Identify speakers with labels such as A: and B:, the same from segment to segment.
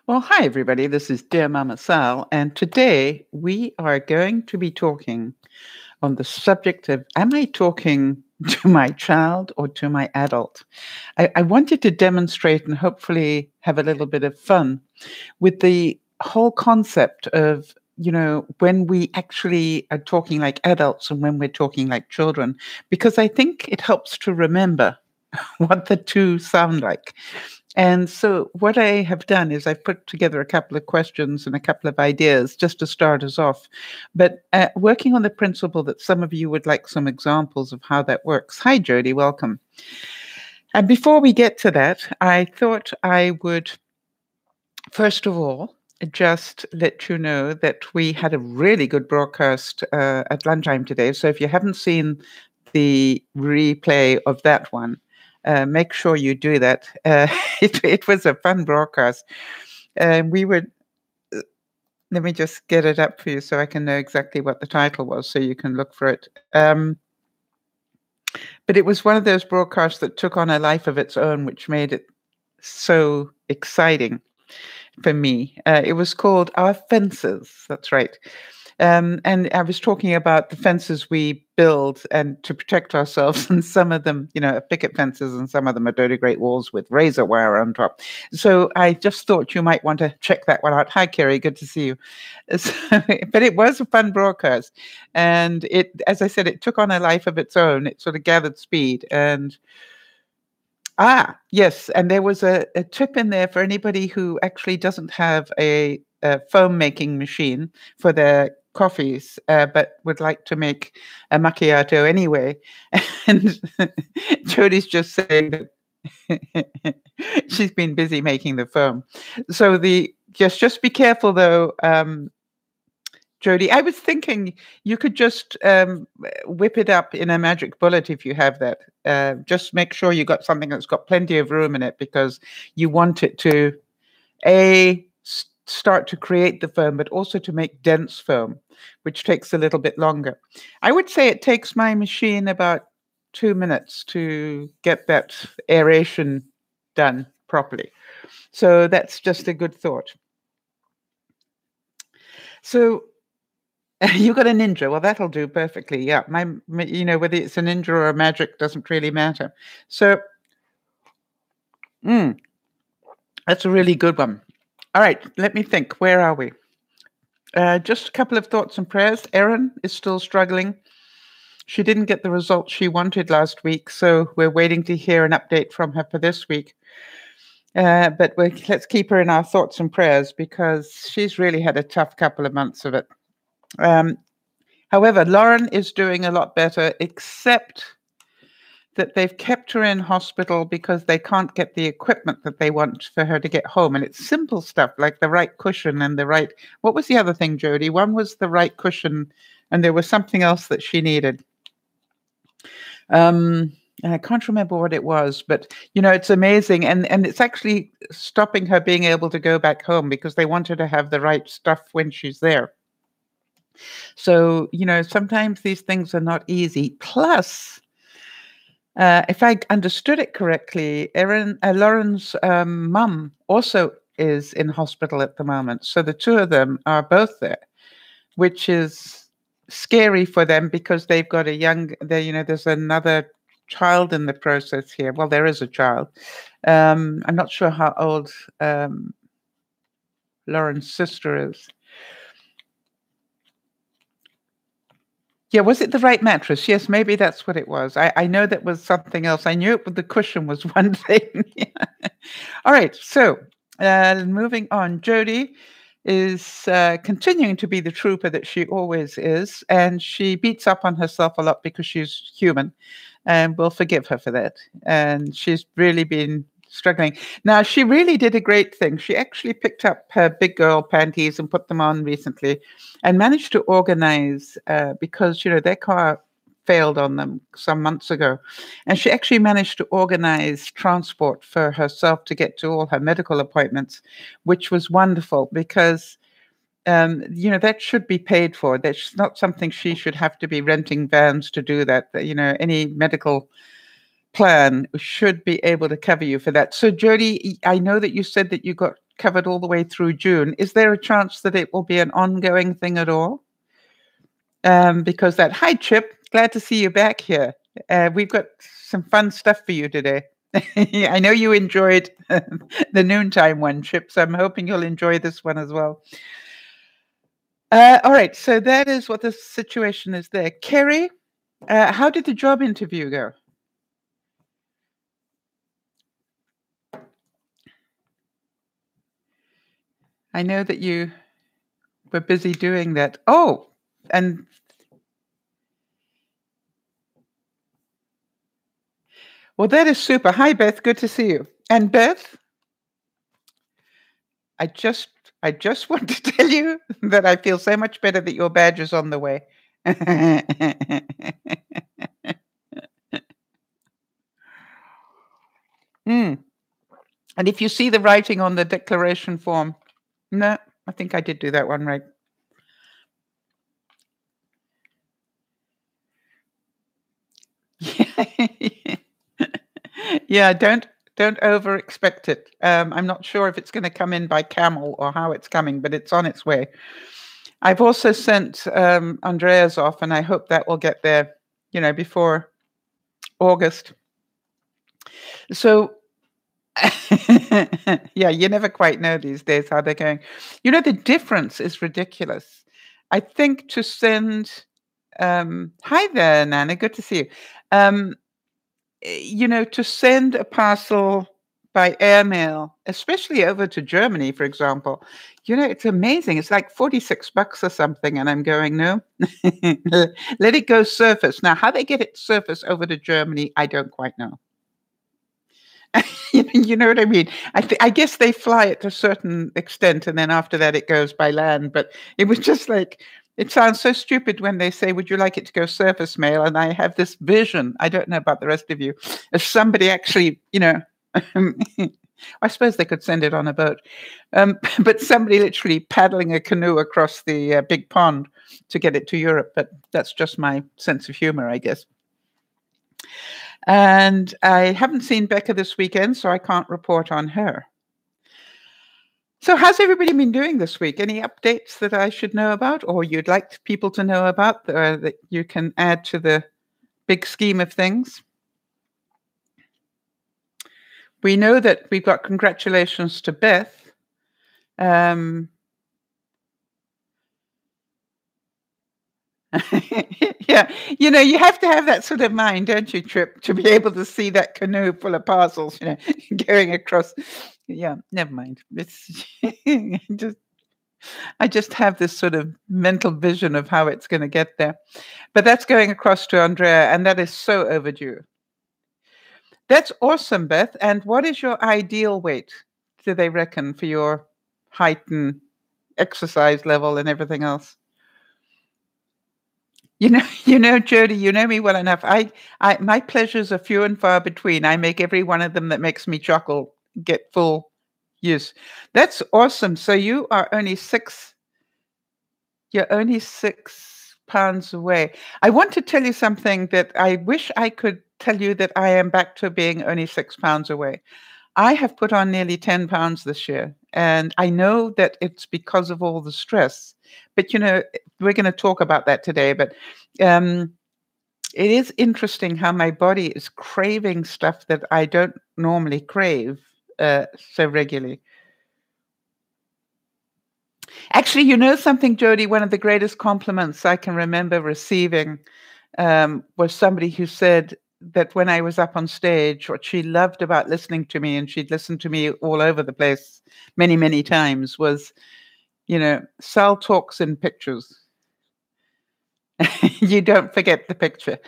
A: Well, hi, everybody. This is Dear Mama Sal, and today we are going to be talking on the subject of am I talking to my child or to my adult? I wanted to demonstrate and hopefully have a little bit of fun with the whole concept of, when we actually are talking like adults and when we're talking like children, because I think it helps to remember what the two sound like. And so, what I have done is I've put together a couple of questions and a couple of ideas just to start us off. But working on the principle that some of you would like some examples of how that works. Hi, Jody, welcome. And before we get to that, I thought I would, first of all, just let you know that we had a really good broadcast at lunchtime today. So, if you haven't seen the replay of that one, make sure you do that. It was a fun broadcast. We were, let me just get it up for you so I can know exactly what the title was so you can look for it. But it was one of those broadcasts that took on a life of its own, which made it so exciting for me. It was called Our Fences. That's right. And I was talking about the fences we build and to protect ourselves, and some of them, are picket fences, and some of them are dirty great walls with razor wire on top. So I just thought you might want to check that one out. Hi, Kerry, good to see you. But it was a fun broadcast, and as I said, it took on a life of its own. It sort of gathered speed, and yes, and there was a tip in there for anybody who actually doesn't have a foam making machine for their coffees, but would like to make a macchiato anyway. And Jody's just saying that she's been busy making the foam. So just be careful though, Jody. I was thinking you could just whip it up in a magic bullet if you have that. Just make sure you got something that's got plenty of room in it because you want it to start to create the foam, but also to make dense foam, which takes a little bit longer. I would say it takes my machine about 2 minutes to get that aeration done properly. So that's just a good thought. So you got a ninja. Well, that'll do perfectly. Yeah, whether it's a ninja or a magic doesn't really matter. So, that's a really good one. All right, let me think. Where are we? Just a couple of thoughts and prayers. Erin is still struggling. She didn't get the results she wanted last week, so we're waiting to hear an update from her for this week. But let's keep her in our thoughts and prayers because she's really had a tough couple of months of it. However, Lauren is doing a lot better, except that they've kept her in hospital because they can't get the equipment that they want for her to get home. And it's simple stuff like the right cushion and what was the other thing, Jody? One was the right cushion and there was something else that she needed. I can't remember what it was, but it's amazing. And it's actually stopping her being able to go back home because they want her to have the right stuff when she's there. So, sometimes these things are not easy. Plus, if I understood it correctly, Lauren's mum also is in hospital at the moment. So the two of them are both there, which is scary for them because they've got there's another child in the process here. Well, there is a child. I'm not sure how old Lauren's sister is. Yeah, was it the right mattress? Yes, maybe that's what it was. I know that was something else. I knew the cushion was one thing. All right, so moving on. Jody is continuing to be the trooper that she always is, and she beats up on herself a lot because she's human, and we'll forgive her for that. And she's really been struggling. Now, she really did a great thing. She actually picked up her big girl panties and put them on recently and managed to organize because, their car failed on them some months ago. And she actually managed to organize transport for herself to get to all her medical appointments, which was wonderful because, that should be paid for. That's not something she should have to be renting vans to do that. Any medical plan should be able to cover you for that. So, Jody, I know that you said that you got covered all the way through June. Is there a chance that it will be an ongoing thing at all? Because hi, Chip, glad to see you back here. We've got some fun stuff for you today. I know you enjoyed the noontime one, Chip, so I'm hoping you'll enjoy this one as well. All right, so that is what the situation is there. Kerry, how did the job interview go? I know that you were busy doing that. Oh, and well, that is super. Hi, Beth. Good to see you. And Beth, I just want to tell you that I feel so much better that your badge is on the way. And if you see the writing on the declaration form, no, I think I did do that one right. Yeah, don't over expect it. I'm not sure if it's going to come in by camel or how it's coming, but it's on its way. I've also sent Andrea's off, and I hope that will get there, before August. So, yeah, you never quite know these days how they're going. The difference is ridiculous. I think to send, hi there, Nana, good to see you. To send a parcel by airmail, especially over to Germany, for example, it's amazing. It's like $46 or something. And I'm going, no, let it go surface. Now, how they get it surface over to Germany, I don't quite know. You know what I mean? I guess they fly it to a certain extent, and then after that it goes by land. But it was just like, it sounds so stupid when they say, would you like it to go surface mail? And I have this vision, I don't know about the rest of you, of somebody actually, I suppose they could send it on a boat, but somebody literally paddling a canoe across the big pond to get it to Europe. But that's just my sense of humor, I guess. And I haven't seen Becca this weekend, so I can't report on her. So how's everybody been doing this week? Any updates that I should know about, or you'd like people to know about, that you can add to the big scheme of things? We know that we've got congratulations to Beth. Yeah, you have to have that sort of mind, don't you, Trip, to be able to see that canoe full of parcels, going across. Yeah, never mind. It's I just have this sort of mental vision of how it's going to get there. But that's going across to Andrea, and that is so overdue. That's awesome, Beth. And what is your ideal weight, do they reckon, for your height and exercise level and everything else? Jody, you know me well enough. My pleasures are few and far between. I make every one of them that makes me chuckle get full use. That's awesome. So you're only 6 pounds away. I want to tell you something that I wish I could tell you, that I am back to being only 6 pounds away. I have put on nearly 10 pounds this year, and I know that it's because of all the stress. But, we're going to talk about that today. But it is interesting how my body is craving stuff that I don't normally crave so regularly. Actually, something, Jody, one of the greatest compliments I can remember receiving was somebody who said that when I was up on stage, what she loved about listening to me, and she'd listened to me all over the place many, many times, was, Sal talks in pictures. You don't forget the picture.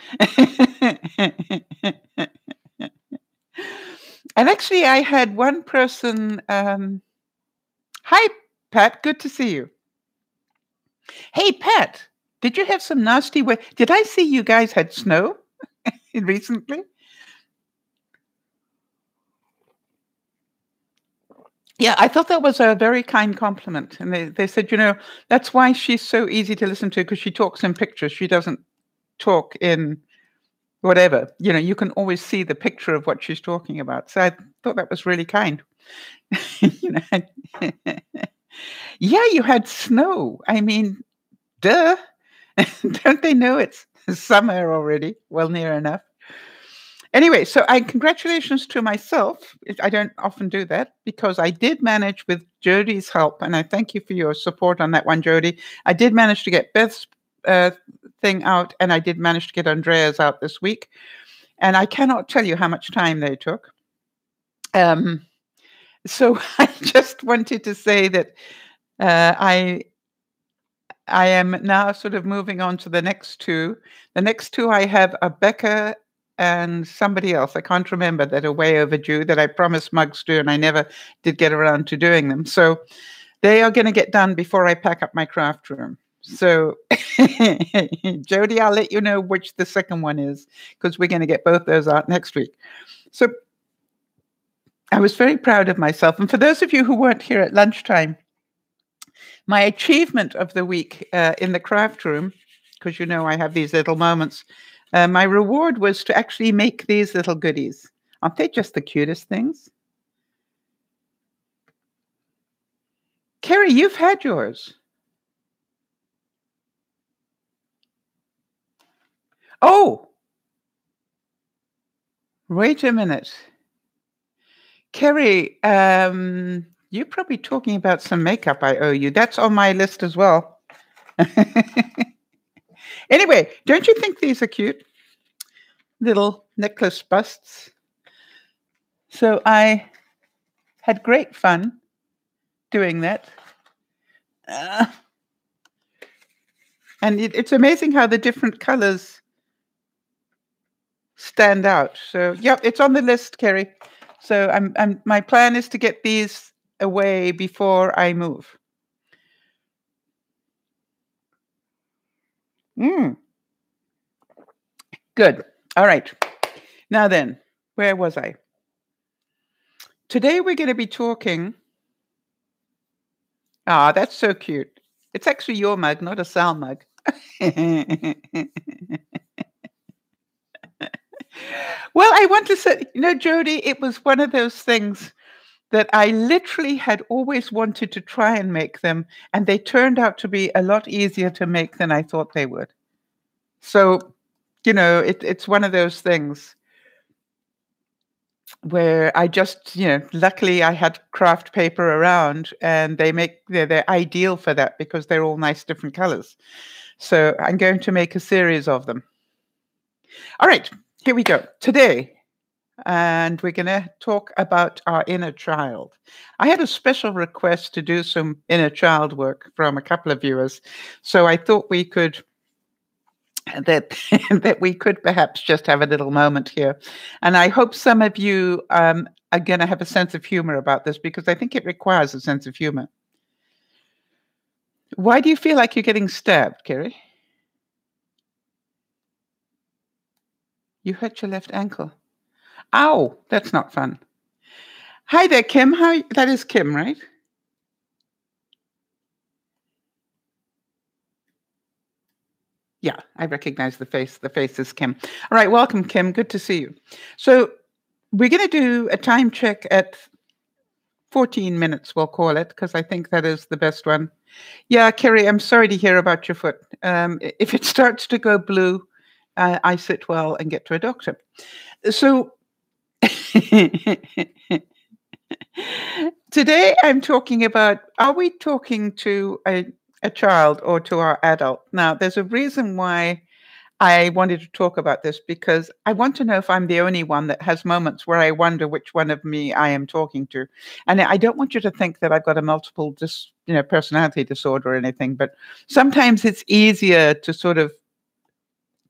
A: And actually, I had one person, hi, Pat, good to see you. Hey, Pat, did you have some nasty weather? Did I see you guys had snow recently? Yeah, I thought that was a very kind compliment. And they said, that's why she's so easy to listen to, because she talks in pictures. She doesn't talk in whatever. You can always see the picture of what she's talking about. So I thought that was really kind. you know, yeah, you had snow. I mean, duh. Don't they know it's summer already? Well, near enough. Anyway, so congratulations to myself. I don't often do that because I did manage with Jody's help, and I thank you for your support on that one, Jody. I did manage to get Beth's thing out, and I did manage to get Andrea's out this week. And I cannot tell you how much time they took. So I just wanted to say that I am now sort of moving on to the next two. The next two I have are Becca and somebody else. I can't remember, that are way overdue, that I promised mugs to, and I never did get around to doing them. So they are going to get done before I pack up my craft room. So Jody, I'll let you know which the second one is, because we're going to get both those out next week. So I was very proud of myself. And for those of you who weren't here at lunchtime, my achievement of the week in the craft room, because I have these little moments, my reward was to actually make these little goodies. Aren't they just the cutest things? Kerry, you've had yours. Oh, wait a minute. Kerry, you're probably talking about some makeup I owe you. That's on my list as well. Anyway, don't you think these are cute? Little necklace busts. So I had great fun doing that. And it's amazing how the different colors stand out. So, yep, it's on the list, Kerry. So my plan is to get these away before I move. Good. All right. Now then, where was I? Today we're going to be talking. Ah, that's so cute. It's actually your mug, not a Sal mug. Well, I want to say, Jody, it was one of those things that I literally had always wanted to try and make them, and they turned out to be a lot easier to make than I thought they would. So, it's one of those things where I just, luckily I had craft paper around, and they're ideal for that because they're all nice different colors. So I'm going to make a series of them. All right, here we go. Today, and we're going to talk about our inner child. I had a special request to do some inner child work from a couple of viewers, so I thought that we could perhaps just have a little moment here. And I hope some of you are going to have a sense of humor about this, because I think it requires a sense of humor. Why do you feel like you're getting stabbed, Kerry? You hurt your left ankle. Ow, that's not fun. Hi there, Kim. That is Kim, right? Yeah, I recognize the face. The face is Kim. All right, welcome, Kim. Good to see you. So we're going to do a time check at 14 minutes, we'll call it, because I think that is the best one. Yeah, Kerry, I'm sorry to hear about your foot. If it starts to go blue, I sit well and get to a doctor. So today I'm talking about, are we talking to a child or to our adult? Now, there's a reason why I wanted to talk about this, because I want to know if I'm the only one that has moments where I wonder which one of me I am talking to. And I don't want you to think that I've got a multiple personality disorder or anything, but sometimes it's easier to sort of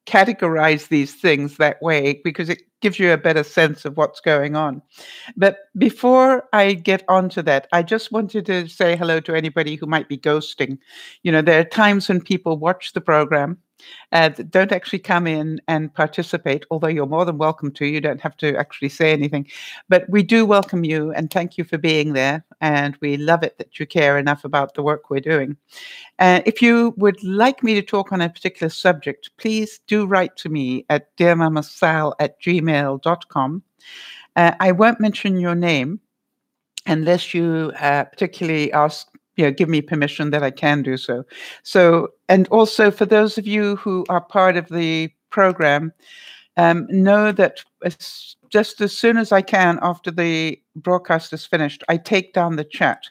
A: categorize these things that way because it gives you a better sense of what's going on. But before I get onto that, I just wanted to say hello to anybody who might be ghosting. There are times when people watch the program that don't actually come in and participate, although you're more than welcome to. You don't have to actually say anything. But we do welcome you and thank you for being there. and we love it that you care enough about the work we're doing. If you would like me to talk on a particular subject, please do write to me at dearmamasal@gmail.com. I won't mention your name unless you particularly ask, give me permission that I can do so. So, and also for those of you who are part of the program, know that just as soon as I can after the broadcast is finished, I take down the chat.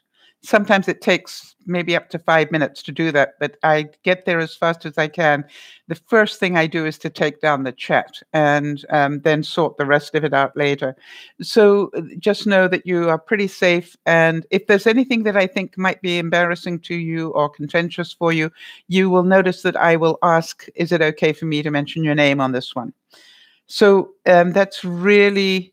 A: Sometimes it takes maybe up to 5 minutes to do that, but I get there as fast as I can. The first thing I do is to take down the chat and then sort the rest of it out later. So just know that you are pretty safe. And if there's anything that I think might be embarrassing to you or contentious for you, you will notice that I will ask, is it okay for me to mention your name on this one? So that's really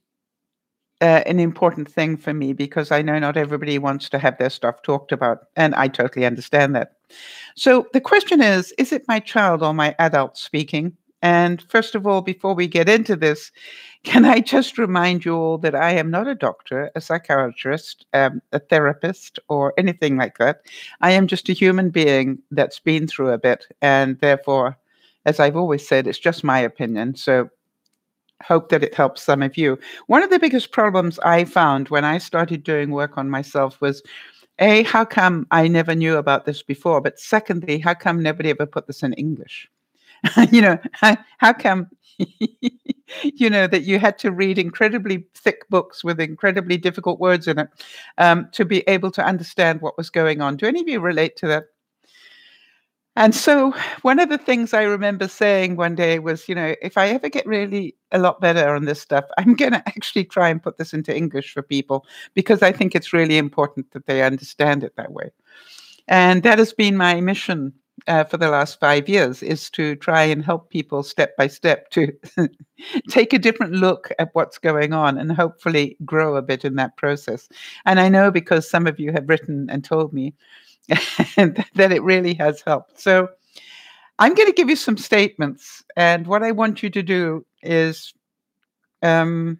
A: an important thing for me because I know not everybody wants to have their stuff talked about, and I totally understand that. So the question is it my child or my adult speaking? And first of all, before we get into this, can I just remind you all that I am not a doctor, a psychiatrist, a therapist, or anything like that. I am just a human being that's been through a bit, and therefore, as I've always said, it's just my opinion. So hope that it helps some of you. One of the biggest problems I found when I started doing work on myself was, A, how come I never knew about this before? But secondly, how come nobody ever put this in English? How come, that you had to read incredibly thick books with incredibly difficult words in it to be able to understand what was going on? Do any of you relate to that? And so one of the things I remember saying one day was, if I ever get really a lot better on this stuff, I'm going to actually try and put this into English for people because I think it's really important that they understand it that way. And that has been my mission for the last 5 years, is to try and help people step by step to take a different look at what's going on and hopefully grow a bit in that process. And I know because some of you have written and told me that it really has helped. So I'm going to give you some statements, and what I want you to do is, let me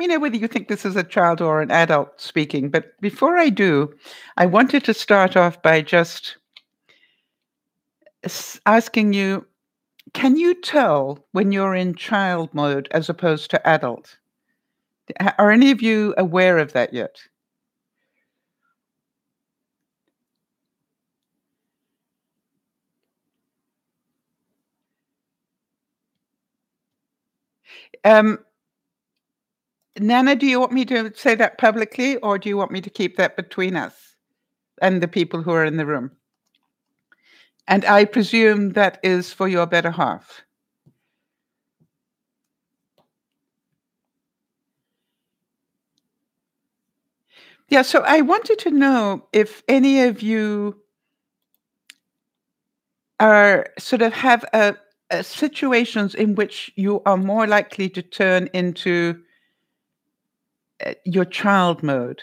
A: know whether you think this is a child or an adult speaking. But before I do, I wanted to start off by just asking you, can you tell when you're in child mode as opposed to adult? Are any of you aware of that yet? Um, Nana, do you want me to say that publicly, or do you want me to keep that between us and the people who are in the room? And I presume that is for your better half. Yeah, so I wanted to know if any of you are sort of have situations in which you are more likely to turn into your child mode.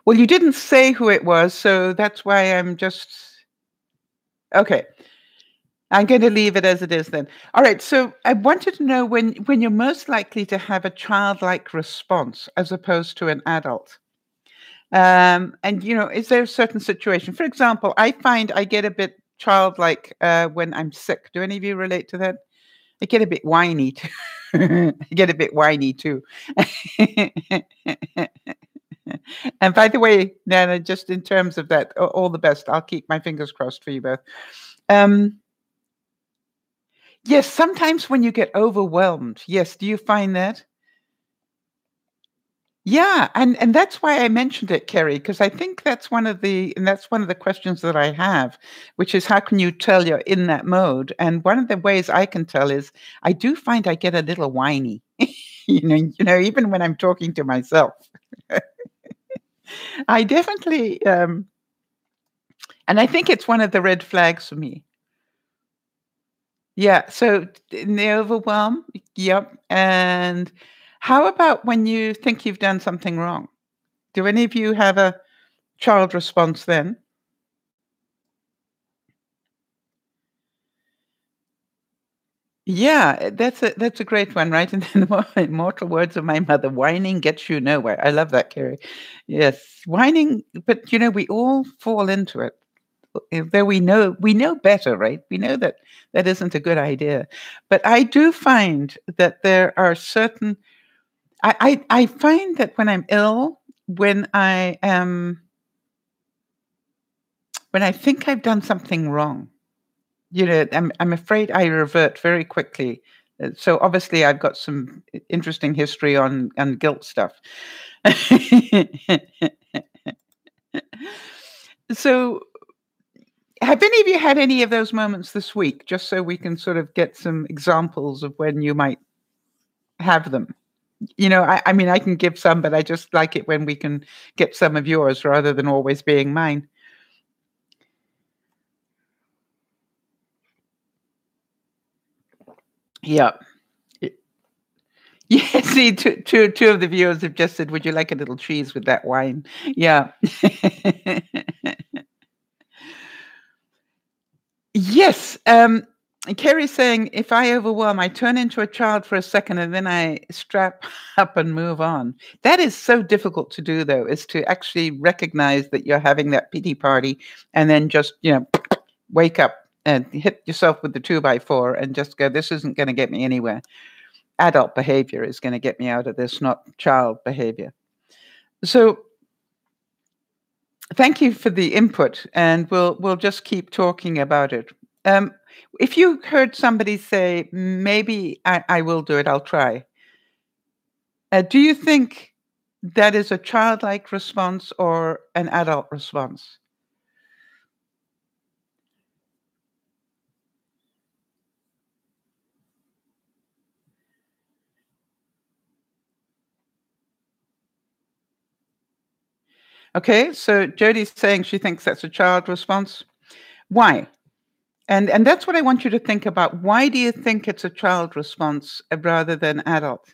A: Well, you didn't say who it was, so that's why I'm just okay. I'm going to leave it as it is then. All right. So I wanted to know when you're most likely to have a childlike response as opposed to an adult. And is there a certain situation? For example, I find I get a bit childlike when I'm sick. Do any of you relate to that? I get a bit whiny too. I get a bit whiny too. And by the way, Nana, just in terms of that, all the best. I'll keep my fingers crossed for you both. Yes, sometimes when you get overwhelmed. Yes, do you find that? Yeah, and that's why I mentioned it, Kerry, because I think that's one of the questions that I have, which is how can you tell you're in that mode? And one of the ways I can tell is I do find I get a little whiny, even when I'm talking to myself. I definitely, and I think it's one of the red flags for me. Yeah, so in the overwhelm, yep. And how about when you think you've done something wrong? Do any of you have a child response then? Yeah, that's a great one, right? And then the immortal words of my mother, "Whining gets you nowhere." I love that, Carrie. Yes, whining, but we all fall into it. Though we know better, right? We know that that isn't a good idea. But I do find that there are certain. I find that when I'm ill, when I think I've done something wrong, I'm afraid I revert very quickly. So obviously, I've got some interesting history on guilt stuff. So, have any of you had any of those moments this week? Just so we can sort of get some examples of when you might have them. I mean, I can give some, but I just like it when we can get some of yours rather than always being mine. Yeah. Yeah, see, two of the viewers have just said, "Would you like a little cheese with that wine?" Yeah. Yes, Kerry's saying, "If I overwhelm, I turn into a child for a second, and then I strap up and move on." That is so difficult to do, though, is to actually recognize that you're having that pity party and then just, wake up and hit yourself with the 2 by 4 and just go, "This isn't gonna get me anywhere. Adult behavior is gonna get me out of this, not child behavior." So, thank you for the input, and we'll just keep talking about it. Um, if you heard somebody say, "Maybe I will do it, I'll try," do you think that is a childlike response or an adult response? Okay, so Jodie's saying she thinks that's a child response. Why? And that's what I want you to think about. Why do you think it's a child response rather than adult?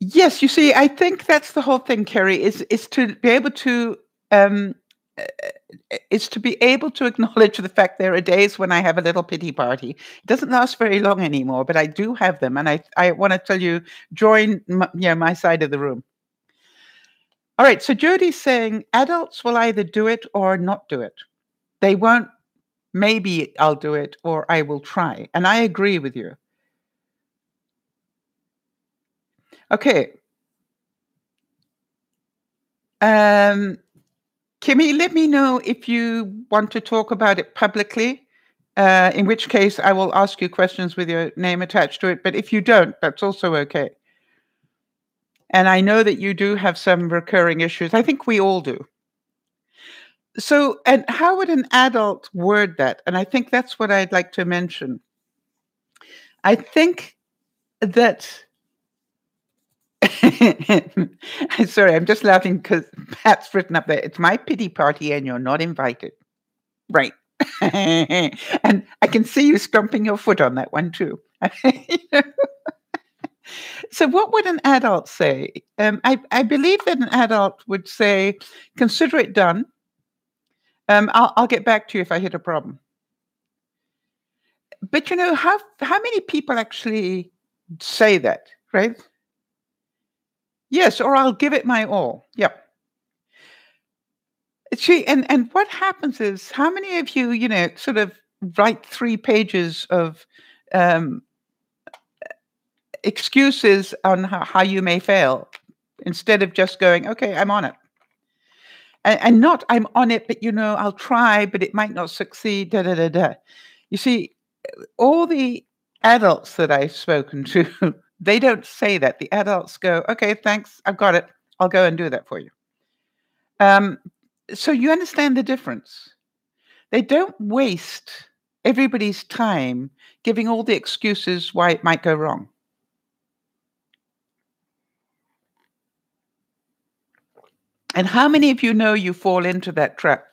A: Yes, you see, I think that's the whole thing, Kerry, is to be able to um is to be able to acknowledge the fact there are days when I have a little pity party. It doesn't last very long anymore, but I do have them, and I want to tell you, join my side of the room. All right, so Jody's saying adults will either do it or not do it. They won't. Maybe I'll do it, or I will try, and I agree with you. Okay, um, Kimmy, let me know if you want to talk about it publicly. In which case, I will ask you questions with your name attached to it. But if you don't, that's also okay. And I know that you do have some recurring issues. I think we all do. So, and how would an adult word that? And I think that's what I'd like to mention. I think that. Sorry, I'm just laughing because Pat's written up there. It's my pity party and you're not invited. Right. And I can see you stomping your foot on that one too. So, what would an adult say? I believe that an adult would say, "Consider it done. I'll get back to you if I hit a problem." But how many people actually say that, right? Yes, or I'll give it my all. Yep. See, and what happens is, how many of you, sort of write 3 pages of um, excuses on how you may fail instead of just going, "Okay, I'm on it." And not I'm on it, but I'll try, but it might not succeed. Da da da da. You see, all the adults that I've spoken to, they don't say that. The adults go, "Okay, thanks, I've got it. I'll go and do that for you." Um, so you understand the difference. They don't waste everybody's time giving all the excuses why it might go wrong. And how many of you know you fall into that trap?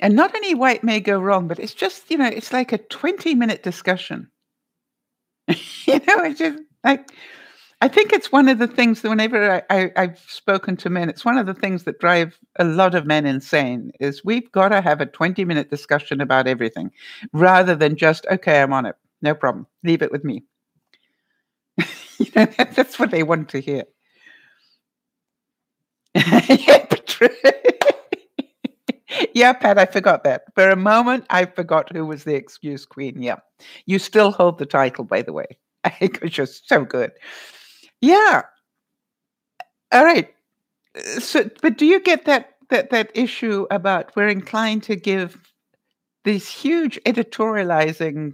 A: And not only why it may go wrong, but it's just, it's like a 20-minute discussion. It's just like I think it's one of the things that whenever I've spoken to men, it's one of the things that drive a lot of men insane is we've got to have a 20-minute discussion about everything rather than just, okay, I'm on it. No problem. Leave it with me. That's what they want to hear. Yeah, yeah, Pat, I forgot that. For a moment, I forgot who was the excuse queen. Yeah. You still hold the title, by the way, because you're so good. Yeah. All right. So, but do you get that issue about we're inclined to give these huge editorializing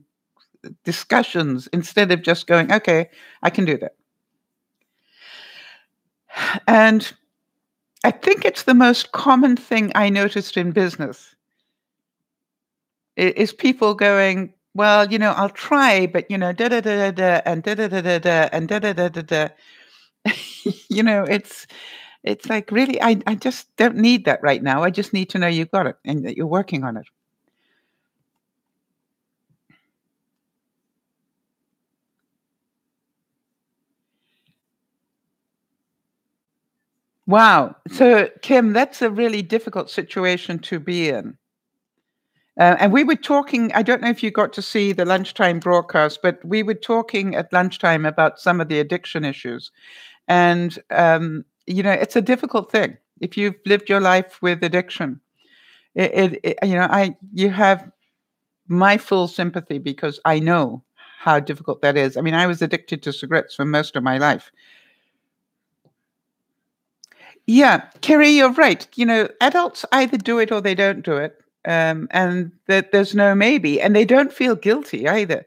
A: discussions instead of just going, okay, I can do that. And I think it's the most common thing I noticed in business is people going, well, I'll try, but da da da da da and da da da da da and da da da da da. It's like really, I just don't need that right now. I just need to know you've got it and that you're working on it. Wow. So, Kim, that's a really difficult situation to be in. And we were talking, I don't know if you got to see the lunchtime broadcast, but we were talking at lunchtime about some of the addiction issues. And, it's a difficult thing. If you've lived your life with addiction, you have my full sympathy because I know how difficult that is. I mean, I was addicted to cigarettes for most of my life. Yeah, Kerry, you're right. Adults either do it or they don't do it. And that there's no maybe, and they don't feel guilty either.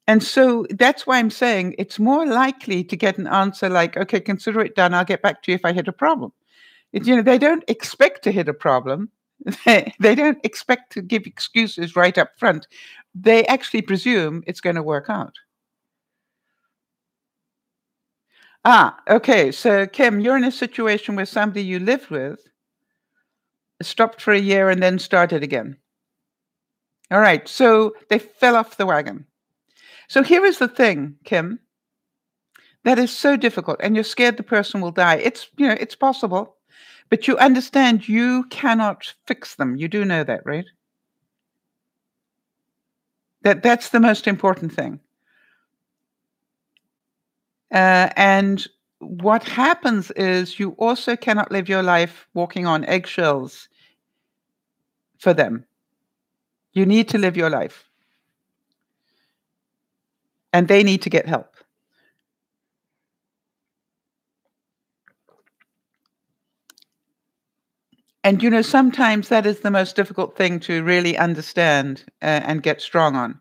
A: And so that's why I'm saying it's more likely to get an answer like, okay, consider it done. I'll get back to you if I hit a problem. They don't expect to hit a problem. They don't expect to give excuses right up front. They actually presume it's going to work out. Okay. So, Kim, you're in a situation where somebody you lived with stopped for a year and then started again. All right. So they fell off the wagon. So here is the thing, Kim. That is so difficult, and you're scared the person will die. It's possible, but you understand you cannot fix them. You do know that, right? That's the most important thing. And what happens is you also cannot live your life walking on eggshells for them. You need to live your life, and they need to get help. And sometimes that is the most difficult thing to really understand and get strong on.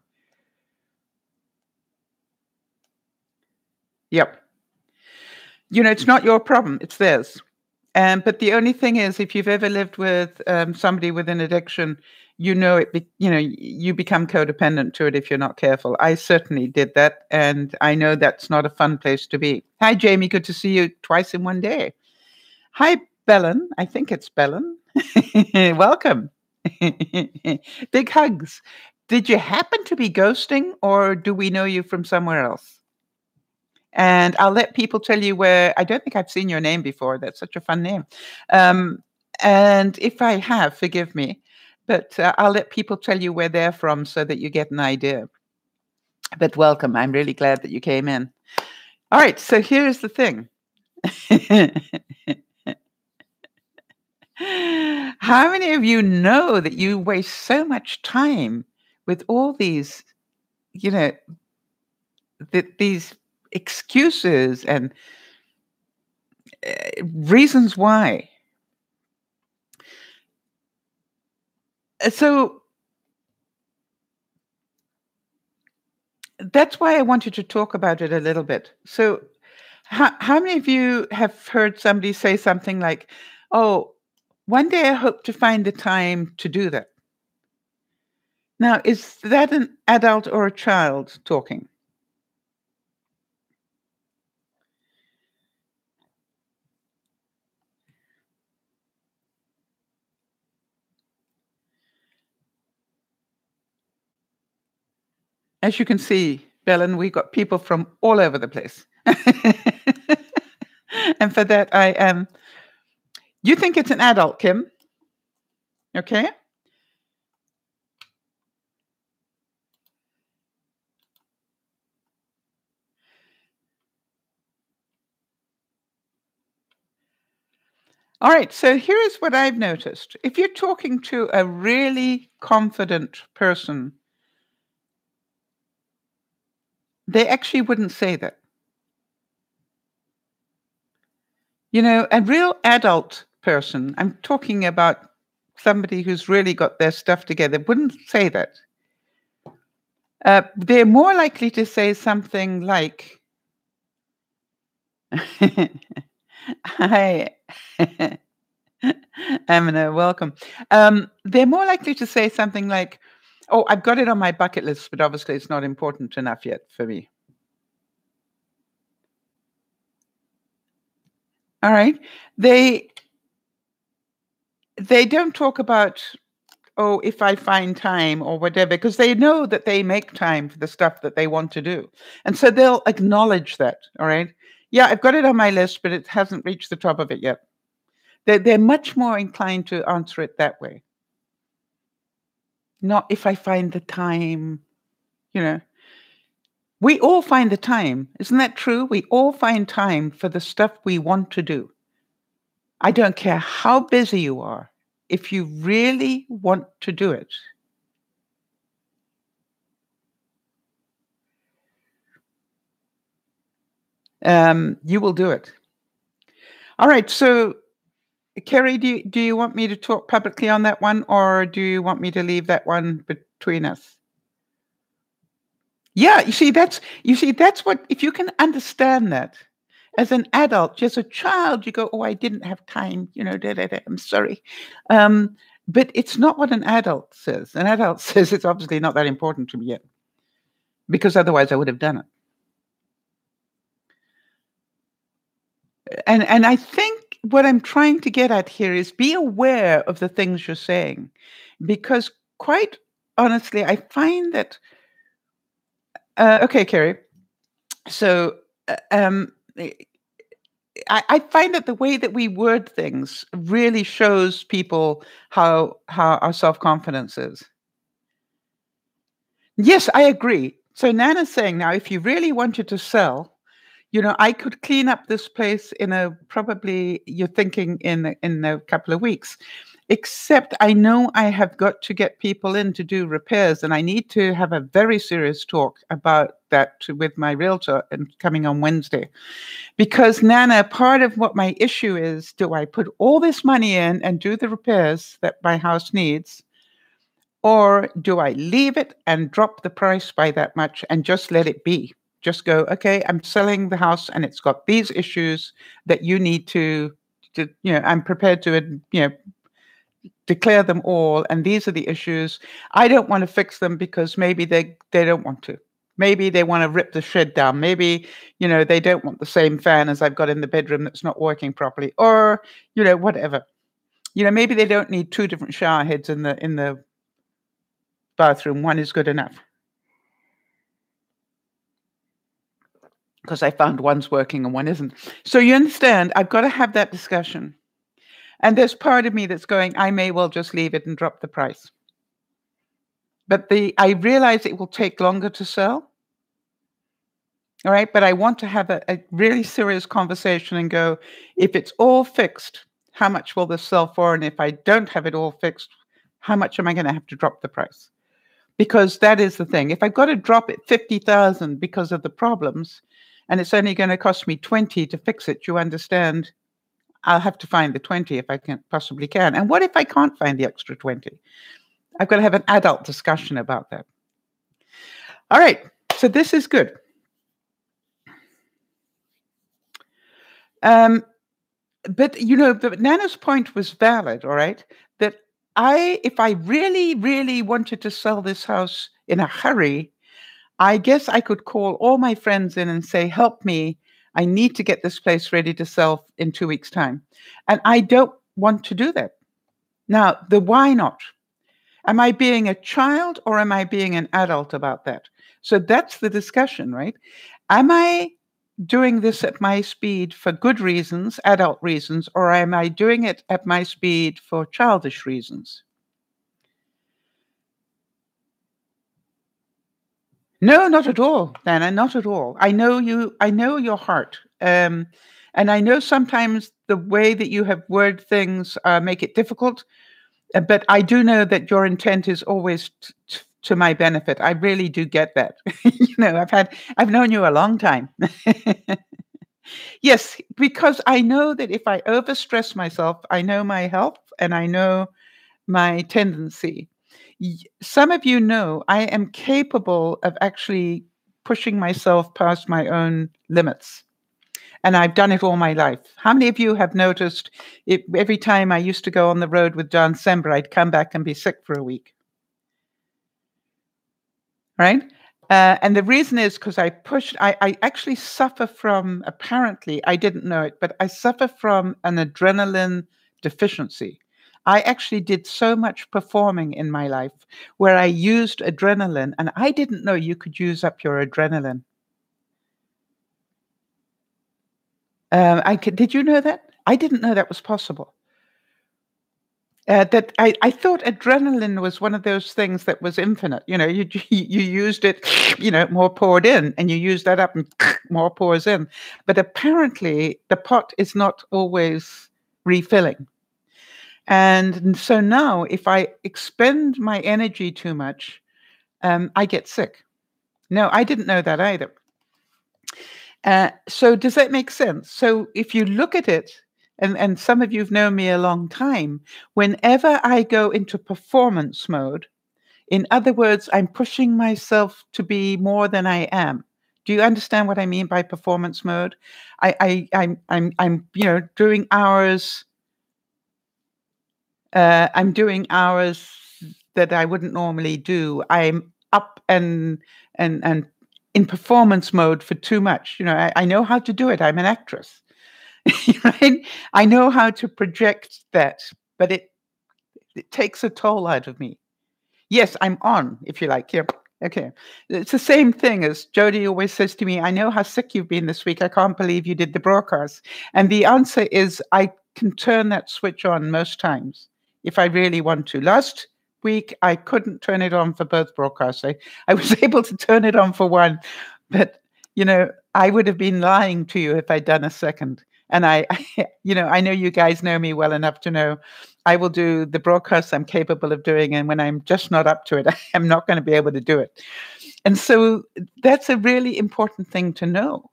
A: Yep. It's not your problem, it's theirs. But the only thing is, if you've ever lived with somebody with an addiction, you become codependent to it if you're not careful. I certainly did that, and I know that's not a fun place to be. Hi, Jamie. Good to see you twice in one day. Hi, Belen. I think it's Belen. Welcome. Big hugs. Did you happen to be ghosting, or do we know you from somewhere else? And I'll let people tell you where. I don't think I've seen your name before. That's such a fun name. Um, and if I have, forgive me. But I'll let people tell you where they're from so that you get an idea. But welcome. I'm really glad that you came in. All right. So here's the thing. How many of you know that you waste so much time with all these, these excuses and reasons why? So that's why I wanted to talk about it a little bit. So, how many of you have heard somebody say something like, "Oh, one day I hope to find the time to do that"? Now, is that an adult or a child talking? As you can see, Belen, we got people from all over the place. And for that, I am. You think it's an adult, Kim? Okay. All right. So here's what I've noticed. If you're talking to a really confident person, they actually wouldn't say that. A real adult person, I'm talking about somebody who's really got their stuff together, wouldn't say that. They're more likely to say something like, "Hi, Amina, welcome." They're more likely to say something like, "Oh, I've got it on my bucket list, but obviously it's not important enough yet for me." All right. They they don't talk about, oh, if I find time or whatever, because they know that they make time for the stuff that they want to do. And so they'll acknowledge that. All right. Yeah, I've got it on my list, but it hasn't reached the top of it yet. They're much more inclined to answer it that way. Not if I find the time, you know. We all find the time. Isn't that true? We all find time for the stuff we want to do. I don't care how busy you are. If you really want to do it, you will do it. All right. So, Kerry, do you want me to talk publicly on that one, or do you want me to leave that one between us? Yeah, you see that's what, if you can understand that as an adult, as a child, you go, "Oh, I didn't have time, da, da, da, I'm sorry." But it's not what an adult says. An adult says it's obviously not that important to me yet, because otherwise I would have done it. And I think what I'm trying to get at here is be aware of the things you're saying, because quite honestly, I find that. Okay, Kerry. So I I find that the way that we word things really shows people how our self confidence is. Yes, I agree. So Nana's saying now, if you really wanted to sell, I could clean up this place in a, probably you're thinking in a couple of weeks. Except I know I have got to get people in to do repairs, and I need to have a very serious talk about that with my realtor and coming on Wednesday. Because Nana, part of what my issue is, do I put all this money in and do the repairs that my house needs? Or do I leave it and drop the price by that much and just let it be? Just go, okay, I'm selling the house and it's got these issues that you need to I'm prepared to, declare them all. And these are the issues. I don't want to fix them because maybe they don't want to. Maybe they want to rip the shed down. Maybe, they don't want the same fan as I've got in the bedroom that's not working properly, or, whatever. Maybe they don't need two different shower heads in the bathroom. One is good enough. Because I found one's working and one isn't. So you understand, I've got to have that discussion. And there's part of me that's going, I may well just leave it and drop the price. But I realize it will take longer to sell. All right. But I want to have a really serious conversation and go, if it's all fixed, how much will this sell for? And if I don't have it all fixed, how much am I going to have to drop the price? Because that is the thing. If I've got to drop it 50,000 because of the problems, and it's only going to cost me 20 to fix it, you understand, I'll have to find the 20 if I can possibly can. And what if I can't find the extra 20? I've got to have an adult discussion about that. All right. So this is good. But Nana's point was valid, all right? That if I really, really wanted to sell this house in a hurry, I guess I could call all my friends in and say, help me. I need to get this place ready to sell in 2 weeks' time. And I don't want to do that. Now, the why not? Am I being a child or am I being an adult about that? So that's the discussion, right? Am I doing this at my speed for good reasons, adult reasons, or am I doing it at my speed for childish reasons? No, not at all, Dana, not at all. I know you, I know your heart. And I know sometimes the way that you have worded things make it difficult, but I do know that your intent is always to my benefit. I really do get that. I've known you a long time. Yes, because I know that if I overstress myself, I know my health and I know my tendency. Some of you know I am capable of actually pushing myself past my own limits. And I've done it all my life. How many of you have noticed every time I used to go on the road with John Sember, I'd come back and be sick for a week? Right? And the reason is because I actually suffer from, apparently, I didn't know it, but I suffer from an adrenaline deficiency. I actually did so much performing in my life where I used adrenaline, and I didn't know you could use up your adrenaline. Did you know that? I didn't know that was possible. That I thought adrenaline was one of those things that was infinite. You used it, more poured in, and you use that up, and more pours in. But apparently, the pot is not always refilling. And so now, if I expend my energy too much, I get sick. No, I didn't know that either. So does that make sense? So if you look at it, and some of you've known me a long time, whenever I go into performance mode, in other words, I'm pushing myself to be more than I am. Do you understand what I mean by performance mode? I'm doing hours. I'm doing hours that I wouldn't normally do. I'm up and in performance mode for too much. I know how to do it. I'm an actress. Right? I know how to project that, but it takes a toll out of me. Yes, I'm on, if you like. Yeah. Okay. It's the same thing as Jody always says to me, I know how sick you've been this week. I can't believe you did the broadcast. And the answer is I can turn that switch on most times if I really want to. Last week, I couldn't turn it on for both broadcasts. I was able to turn it on for one, but, I would have been lying to you if I'd done a second. And I know you guys know me well enough to know I will do the broadcasts I'm capable of doing. And when I'm just not up to it, I'm not going to be able to do it. And so that's a really important thing to know.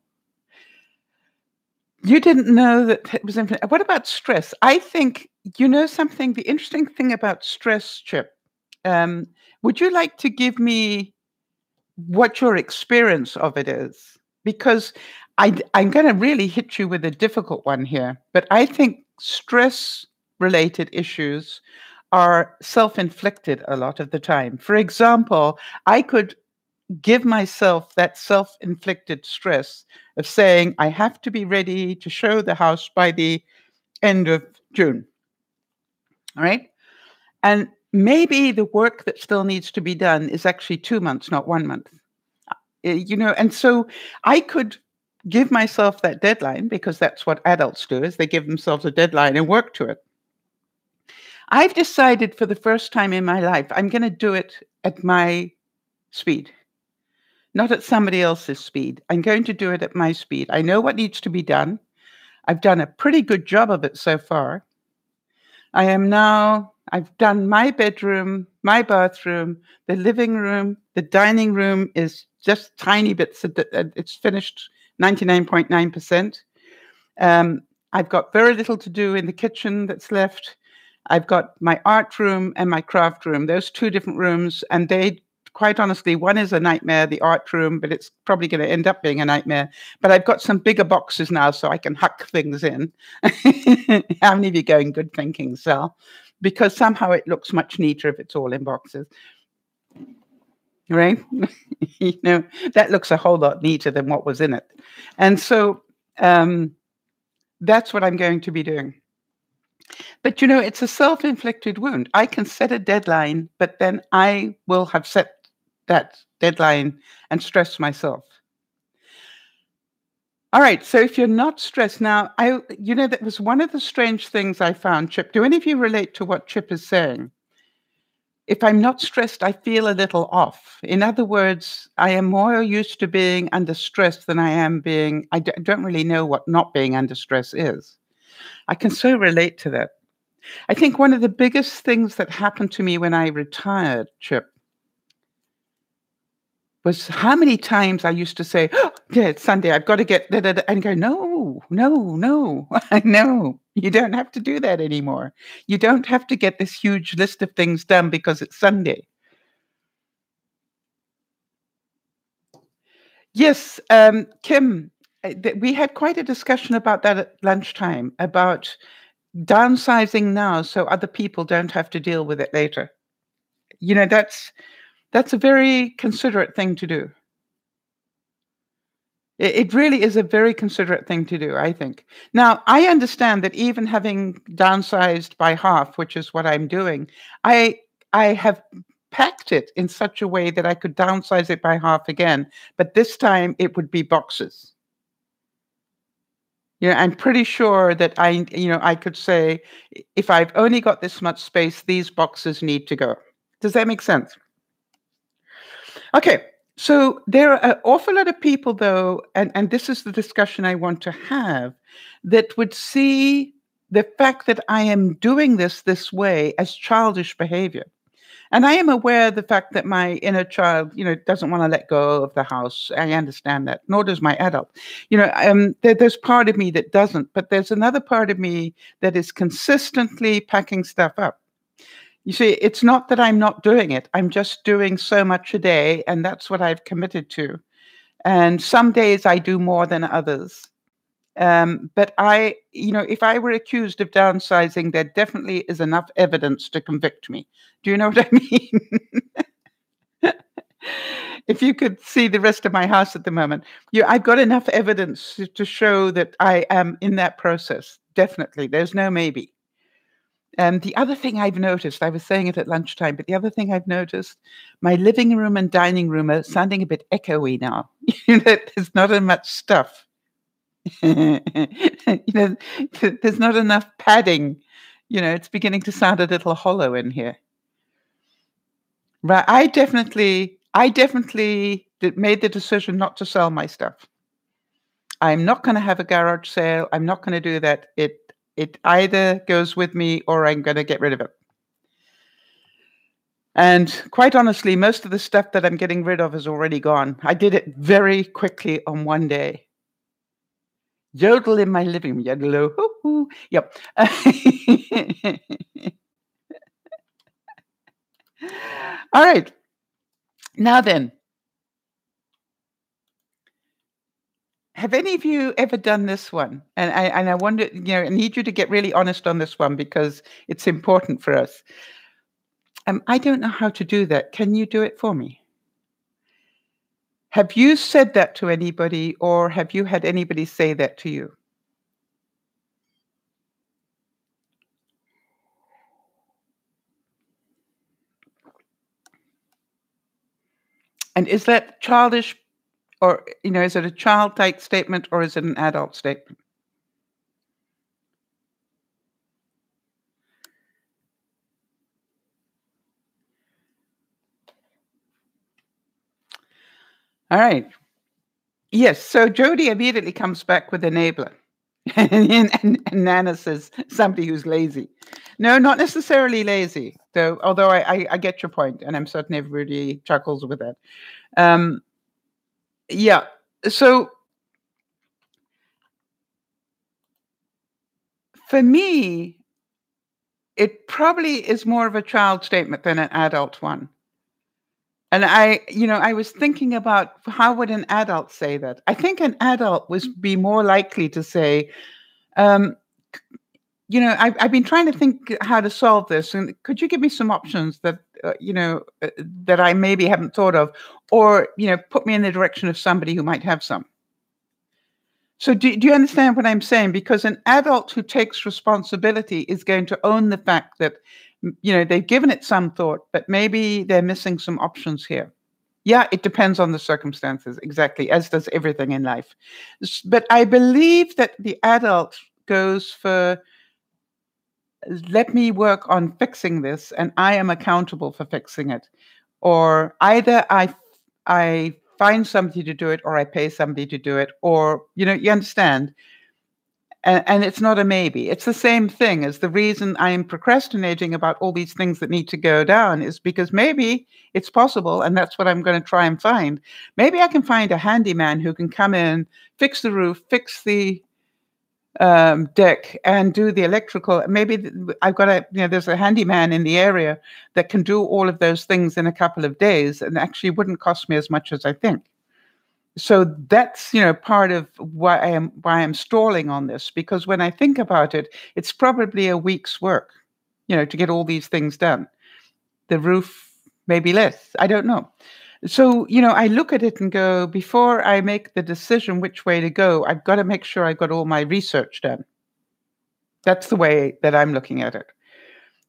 A: You didn't know that it was infinite. What about stress? I think, something, the interesting thing about stress, Chip, would you like to give me what your experience of it is? Because I'm going to really hit you with a difficult one here, but I think stress-related issues are self-inflicted a lot of the time. For example, I could give myself that self-inflicted stress of saying, I have to be ready to show the house by the end of June. All right? And maybe the work that still needs to be done is actually 2 months, not 1 month. And so I could give myself that deadline because that's what adults do, is they give themselves a deadline and work to it. I've decided for the first time in my life, I'm going to do it at my speed, not at somebody else's speed. I'm going to do it at my speed. I know what needs to be done. I've done a pretty good job of it so far. I've done my bedroom, my bathroom, the living room, the dining room is just tiny bits. It's finished 99.9%. I've got very little to do in the kitchen that's left. I've got my art room and my craft room. Those two different rooms, and they, quite honestly, one is a nightmare, the art room, but it's probably going to end up being a nightmare. But I've got some bigger boxes now so I can huck things in. How many of you going good thinking, Sal? Because somehow it looks much neater if it's all in boxes. Right? That looks a whole lot neater than what was in it. And so that's what I'm going to be doing. But it's a self-inflicted wound. I can set a deadline, but then I will have set that deadline and stress myself. All right. So if you're not stressed now, that was one of the strange things I found, Chip. Do any of you relate to what Chip is saying? If I'm not stressed, I feel a little off. In other words, I am more used to being under stress than I am being, don't really know what not being under stress is. I can so relate to that. I think one of the biggest things that happened to me when I retired, Chip, was how many times I used to say, "Oh, yeah, it's Sunday, I've got to get da, da, da," and go, "No, no, no, no, you don't have to do that anymore. You don't have to get this huge list of things done because it's Sunday." Yes, Kim, we had quite a discussion about that at lunchtime, about downsizing now so other people don't have to deal with it later. That's a very considerate thing to do. It really is a very considerate thing to do, I think. Now, I understand that even having downsized by half, which is what I'm doing, I I have packed it in such a way that I could downsize it by half again, but this time it would be boxes. I'm pretty sure that I could say, if I've only got this much space, these boxes need to go. Does that make sense? Okay. So there are an awful lot of people, though, and this is the discussion I want to have, that would see the fact that I am doing this way as childish behavior. And I am aware of the fact that my inner child, doesn't want to let go of the house. I understand that, nor does my adult. There's part of me that doesn't, but there's another part of me that is consistently packing stuff up. You see, it's not that I'm not doing it. I'm just doing so much a day, and that's what I've committed to. And some days I do more than others. But if I were accused of downsizing, there definitely is enough evidence to convict me. Do you know what I mean? If you could see the rest of my house at the moment, I've got enough evidence to show that I am in that process. Definitely. There's no maybe. The other thing I've noticed, I was saying it at lunchtime, but the other thing I've noticed, my living room and dining room are sounding a bit echoey now. There's not as much stuff. There's not enough padding. It's beginning to sound a little hollow in here. Right. I definitely made the decision not to sell my stuff. I'm not going to have a garage sale. I'm not going to do that. It either goes with me or I'm going to get rid of it. And quite honestly, most of the stuff that I'm getting rid of is already gone. I did it very quickly on one day. Yodel in my living room. Yodel, hoo, hoo. Yep. All right. Now then, have any of you ever done this one? And I wonder, I need you to get really honest on this one because it's important for us. I don't know how to do that. Can you do it for me? Have you said that to anybody, or have you had anybody say that to you? And is that childish, or is it a childlike statement, or is it an adult statement? All right. Yes. So Jody immediately comes back with enabler. And Nana says somebody who's lazy. No, not necessarily lazy, though. Although I get your point, and I'm certain everybody chuckles with that. Yeah. So for me, it probably is more of a child statement than an adult one. And I was thinking about how would an adult say that? I think an adult would be more likely to say, um, I've been trying to think how to solve this, and could you give me some options that that I maybe haven't thought of, or put me in the direction of somebody who might have some. So do you understand what I'm saying? Because an adult who takes responsibility is going to own the fact that they've given it some thought, but maybe they're missing some options here. Yeah, it depends on the circumstances, exactly, as does everything in life. But I believe that the adult goes for, let me work on fixing this, and I am accountable for fixing it. Or either I find somebody to do it, or I pay somebody to do it, or, you understand. And it's not a maybe. It's the same thing as the reason I am procrastinating about all these things that need to go down is because maybe it's possible, and that's what I'm going to try and find. Maybe I can find a handyman who can come in, fix the roof, fix the deck, and do the electrical. Maybe I've got there's a handyman in the area that can do all of those things in a couple of days, and actually wouldn't cost me as much as I think. So that's part of why I'm stalling on this, because when I think about it, it's probably a week's work, to get all these things done. The roof maybe less, I don't know. So I look at it and go, before I make the decision which way to go, I've got to make sure I got all my research done. That's the way that I'm looking at it,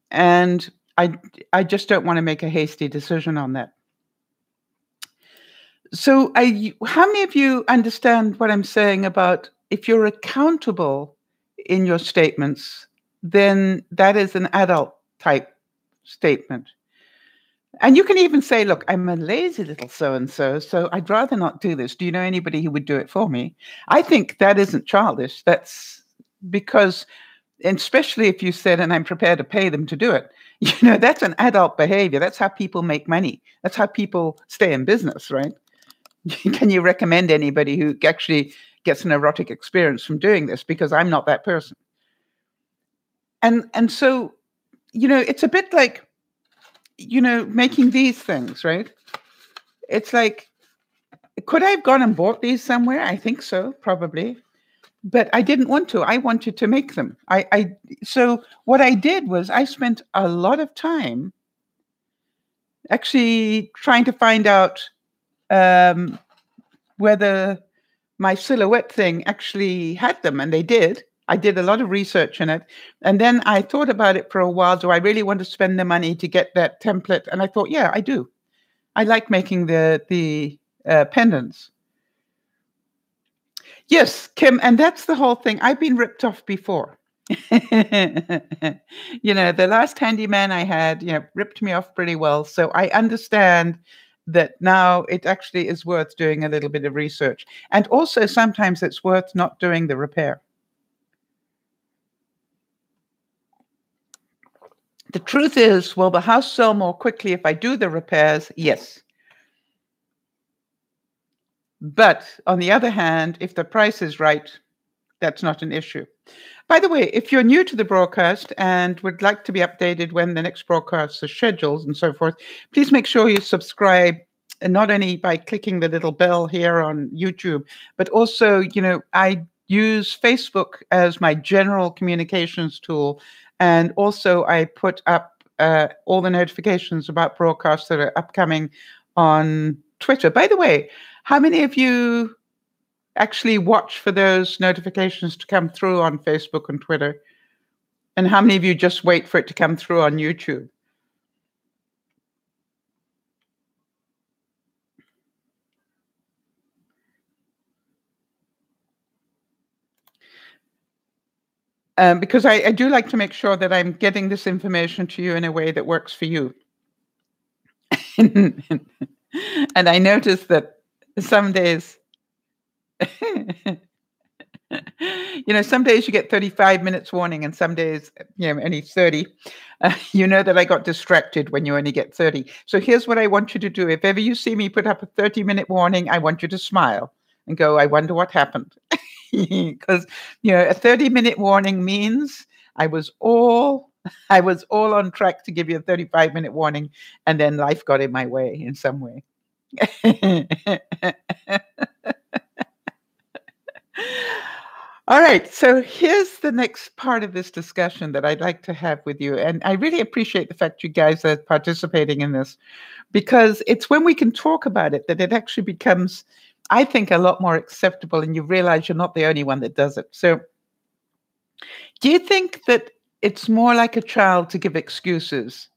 A: and I just don't want to make a hasty decision on that. So, how many of you understand what I'm saying about if you're accountable in your statements, then that is an adult type statement. And you can even say, look, I'm a lazy little so and so, so I'd rather not do this. Do you know anybody who would do it for me? I think that isn't childish. That's because, and especially if you said, and I'm prepared to pay them to do it, that's an adult behavior. That's how people make money. That's how people stay in business, right? Can you recommend anybody who actually gets an erotic experience from doing this? Because I'm not that person. And so, it's a bit like, making these things, right? It's like, could I have gone and bought these somewhere? I think so, probably. But I didn't want to. I wanted to make them. So what I did was I spent a lot of time actually trying to find out um, whether my silhouette thing actually had them, and they did. I did a lot of research in it. And then I thought about it for a while. Do I really want to spend the money to get that template? And I thought, yeah, I do. I like making the pendants. Yes, Kim, and that's the whole thing. I've been ripped off before. The last handyman I had, ripped me off pretty well. So I understand that now it actually is worth doing a little bit of research. And also sometimes it's worth not doing the repair. The truth is, will the house sell more quickly if I do the repairs? Yes. But on the other hand, if the price is right, that's not an issue. By the way, if you're new to the broadcast and would like to be updated when the next broadcasts are scheduled and so forth, please make sure you subscribe, and not only by clicking the little bell here on YouTube, but also, I use Facebook as my general communications tool. And also I put up all the notifications about broadcasts that are upcoming on Twitter. By the way, how many of you actually watch for those notifications to come through on Facebook and Twitter? And how many of you just wait for it to come through on YouTube? Because I do like to make sure that I'm getting this information to you in a way that works for you. And I noticed that some days, some days you get 35 minutes warning, and some days, only 30. You know that I got distracted when you only get 30. So here's what I want you to do. If ever you see me put up a 30-minute warning, I want you to smile and go, I wonder what happened. Because, a 30-minute warning means I was all on track to give you a 35-minute warning, and then life got in my way in some way. All right, so here's the next part of this discussion that I'd like to have with you. And I really appreciate the fact you guys are participating in this, because it's when we can talk about it that it actually becomes, I think, a lot more acceptable, and you realize you're not the only one that does it. So do you think that it's more like a child to give excuses?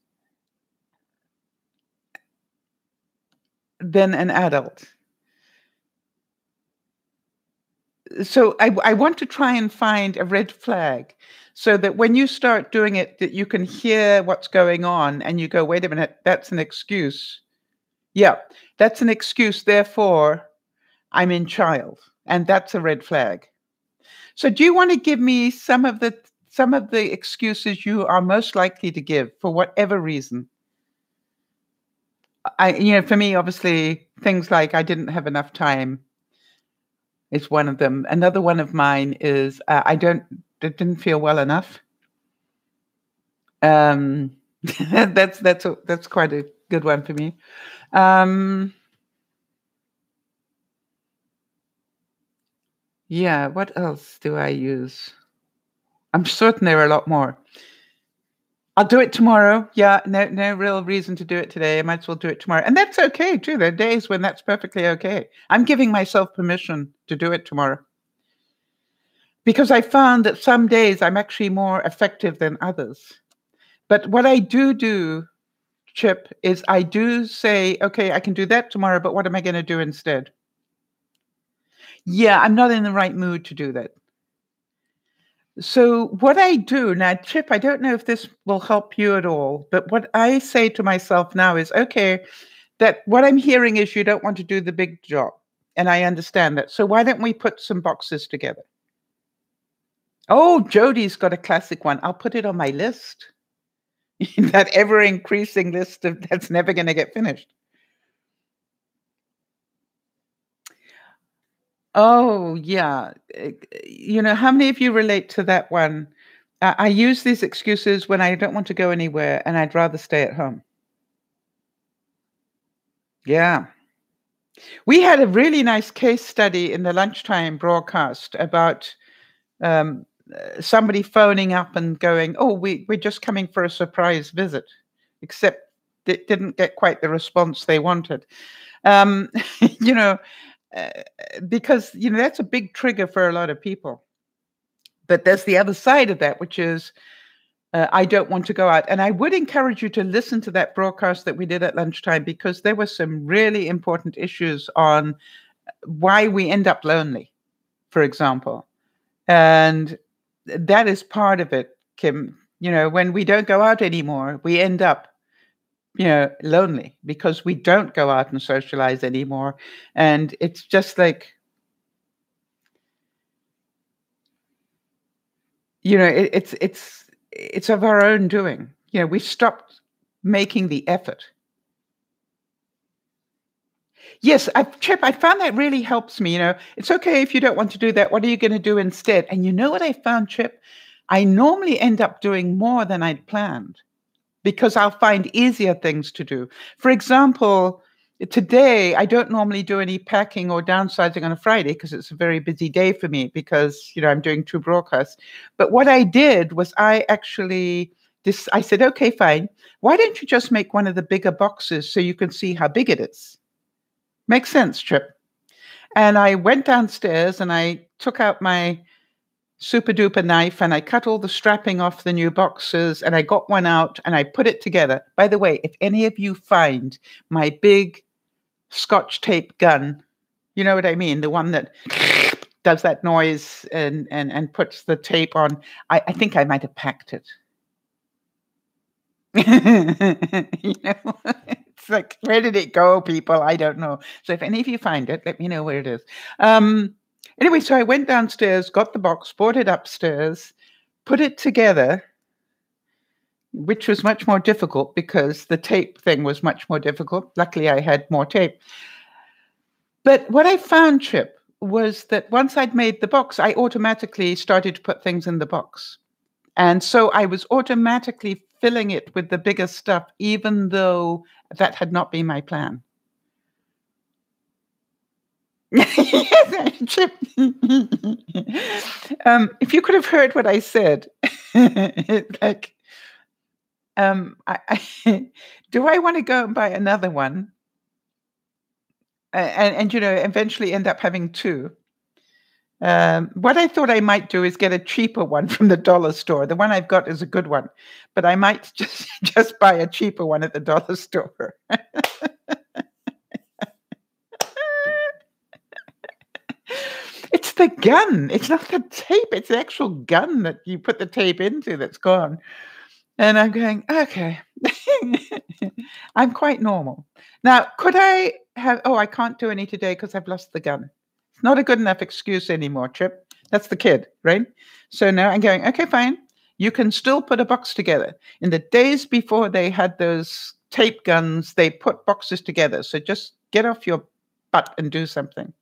A: than an adult. So I want to try and find a red flag so that when you start doing it, that you can hear what's going on and you go, wait a minute, that's an excuse. Yeah, that's an excuse. Therefore, I'm in child. And that's a red flag. So do you want to give me some of the excuses you are most likely to give for whatever reason? For me, obviously, things like I didn't have enough time is one of them. Another one of mine is didn't feel well enough. Um, that's quite a good one for me. Yeah, what else do I use? I'm certain there are a lot more. I'll do it tomorrow. Yeah, no real reason to do it today. I might as well do it tomorrow. And that's okay too. There are days when that's perfectly okay. I'm giving myself permission to do it tomorrow. Because I found that some days I'm actually more effective than others. But what I do, Chip, is I do say, okay, I can do that tomorrow, but what am I going to do instead? Yeah, I'm not in the right mood to do that. So what I do now, Chip, I don't know if this will help you at all, but what I say to myself now is, okay, that what I'm hearing is you don't want to do the big job. And I understand that. So why don't we put some boxes together? Oh, Jody's got a classic one. I'll put it on my list. That ever increasing list that's never going to get finished. Oh, yeah. How many of you relate to that one? I use these excuses when I don't want to go anywhere and I'd rather stay at home. Yeah. We had a really nice case study in the lunchtime broadcast about somebody phoning up and going, "Oh, we're just coming for a surprise visit," except it didn't get quite the response they wanted. Um, you know, uh, because that's a big trigger for a lot of people. But there's the other side of that, which is I don't want to go out. And I would encourage you to listen to that broadcast that we did at lunchtime because there were some really important issues on why we end up lonely, for example. And that is part of it, Kim. When we don't go out anymore, we end up, lonely because we don't go out and socialize anymore. And it's just like, it's of our own doing. We stopped making the effort. Yes, Chip, I found that really helps me. It's okay if you don't want to do that. What are you going to do instead? And you know what I found, Chip? I normally end up doing more than I'd planned because I'll find easier things to do. For example, today I don't normally do any packing or downsizing on a Friday because it's a very busy day for me because, I'm doing 2 broadcasts. But what I did was I said, okay, fine. Why don't you just make one of the bigger boxes so you can see how big it is? Makes sense, Chip. And I went downstairs and I took out my super duper knife and I cut all the strapping off the new boxes and I got one out and I put it together. By the way, if any of you find my big Scotch tape gun, you know what I mean? The one that does that noise and puts the tape on. I think I might have packed it. It's like, where did it go, people? I don't know. So if any of you find it, let me know where it is. Anyway, so I went downstairs, got the box, brought it upstairs, put it together, which was much more difficult because the tape thing was much more difficult. Luckily, I had more tape. But what I found, Chip, was that once I'd made the box, I automatically started to put things in the box. And so I was automatically filling it with the bigger stuff, even though that had not been my plan. Chip, if you could have heard what I said, like, do I want to go and buy another one? And eventually end up having 2. What I thought I might do is get a cheaper one from the dollar store. The one I've got is a good one, but I might just buy a cheaper one at the dollar store. It's the gun. It's not the tape. It's the actual gun that you put the tape into that's gone. And I'm going, okay. I'm quite normal. Now, could I have, oh, I can't do any today because I've lost the gun. It's not a good enough excuse anymore, Trip. That's the kid, right? So now I'm going, okay, fine. You can still put a box together. In the days before they had those tape guns, they put boxes together. So just get off your butt and do something.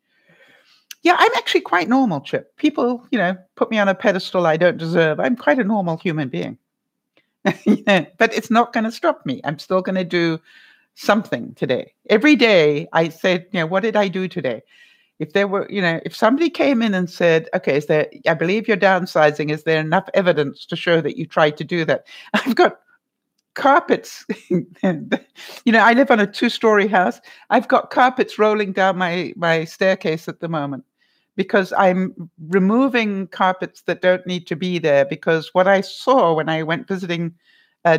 A: Yeah, I'm actually quite normal, Chip. People, put me on a pedestal I don't deserve. I'm quite a normal human being. But it's not going to stop me. I'm still going to do something today. Every day I said, what did I do today? If there were, if somebody came in and said, okay, I believe you're downsizing. Is there enough evidence to show that you tried to do that? I've got carpets. I live on a 2-story house. I've got carpets rolling down my staircase at the moment because I'm removing carpets that don't need to be there, because what I saw when I went visiting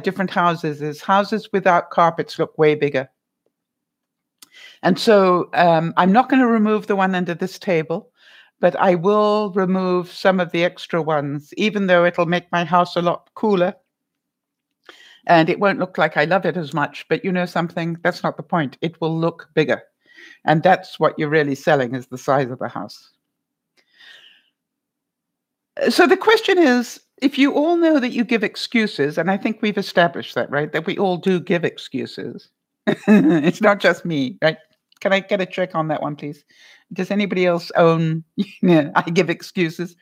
A: different houses is houses without carpets look way bigger. And so I'm not going to remove the one under this table, but I will remove some of the extra ones, even though it'll make my house a lot cooler. And it won't look like I love it as much. But you know something? That's not the point. It will look bigger. And that's what you're really selling, is the size of the house. So the question is, if you all know that you give excuses, and I think we've established that, right? That we all do give excuses. It's not just me, right? Can I get a check on that one, please? Does anybody else own, I give excuses?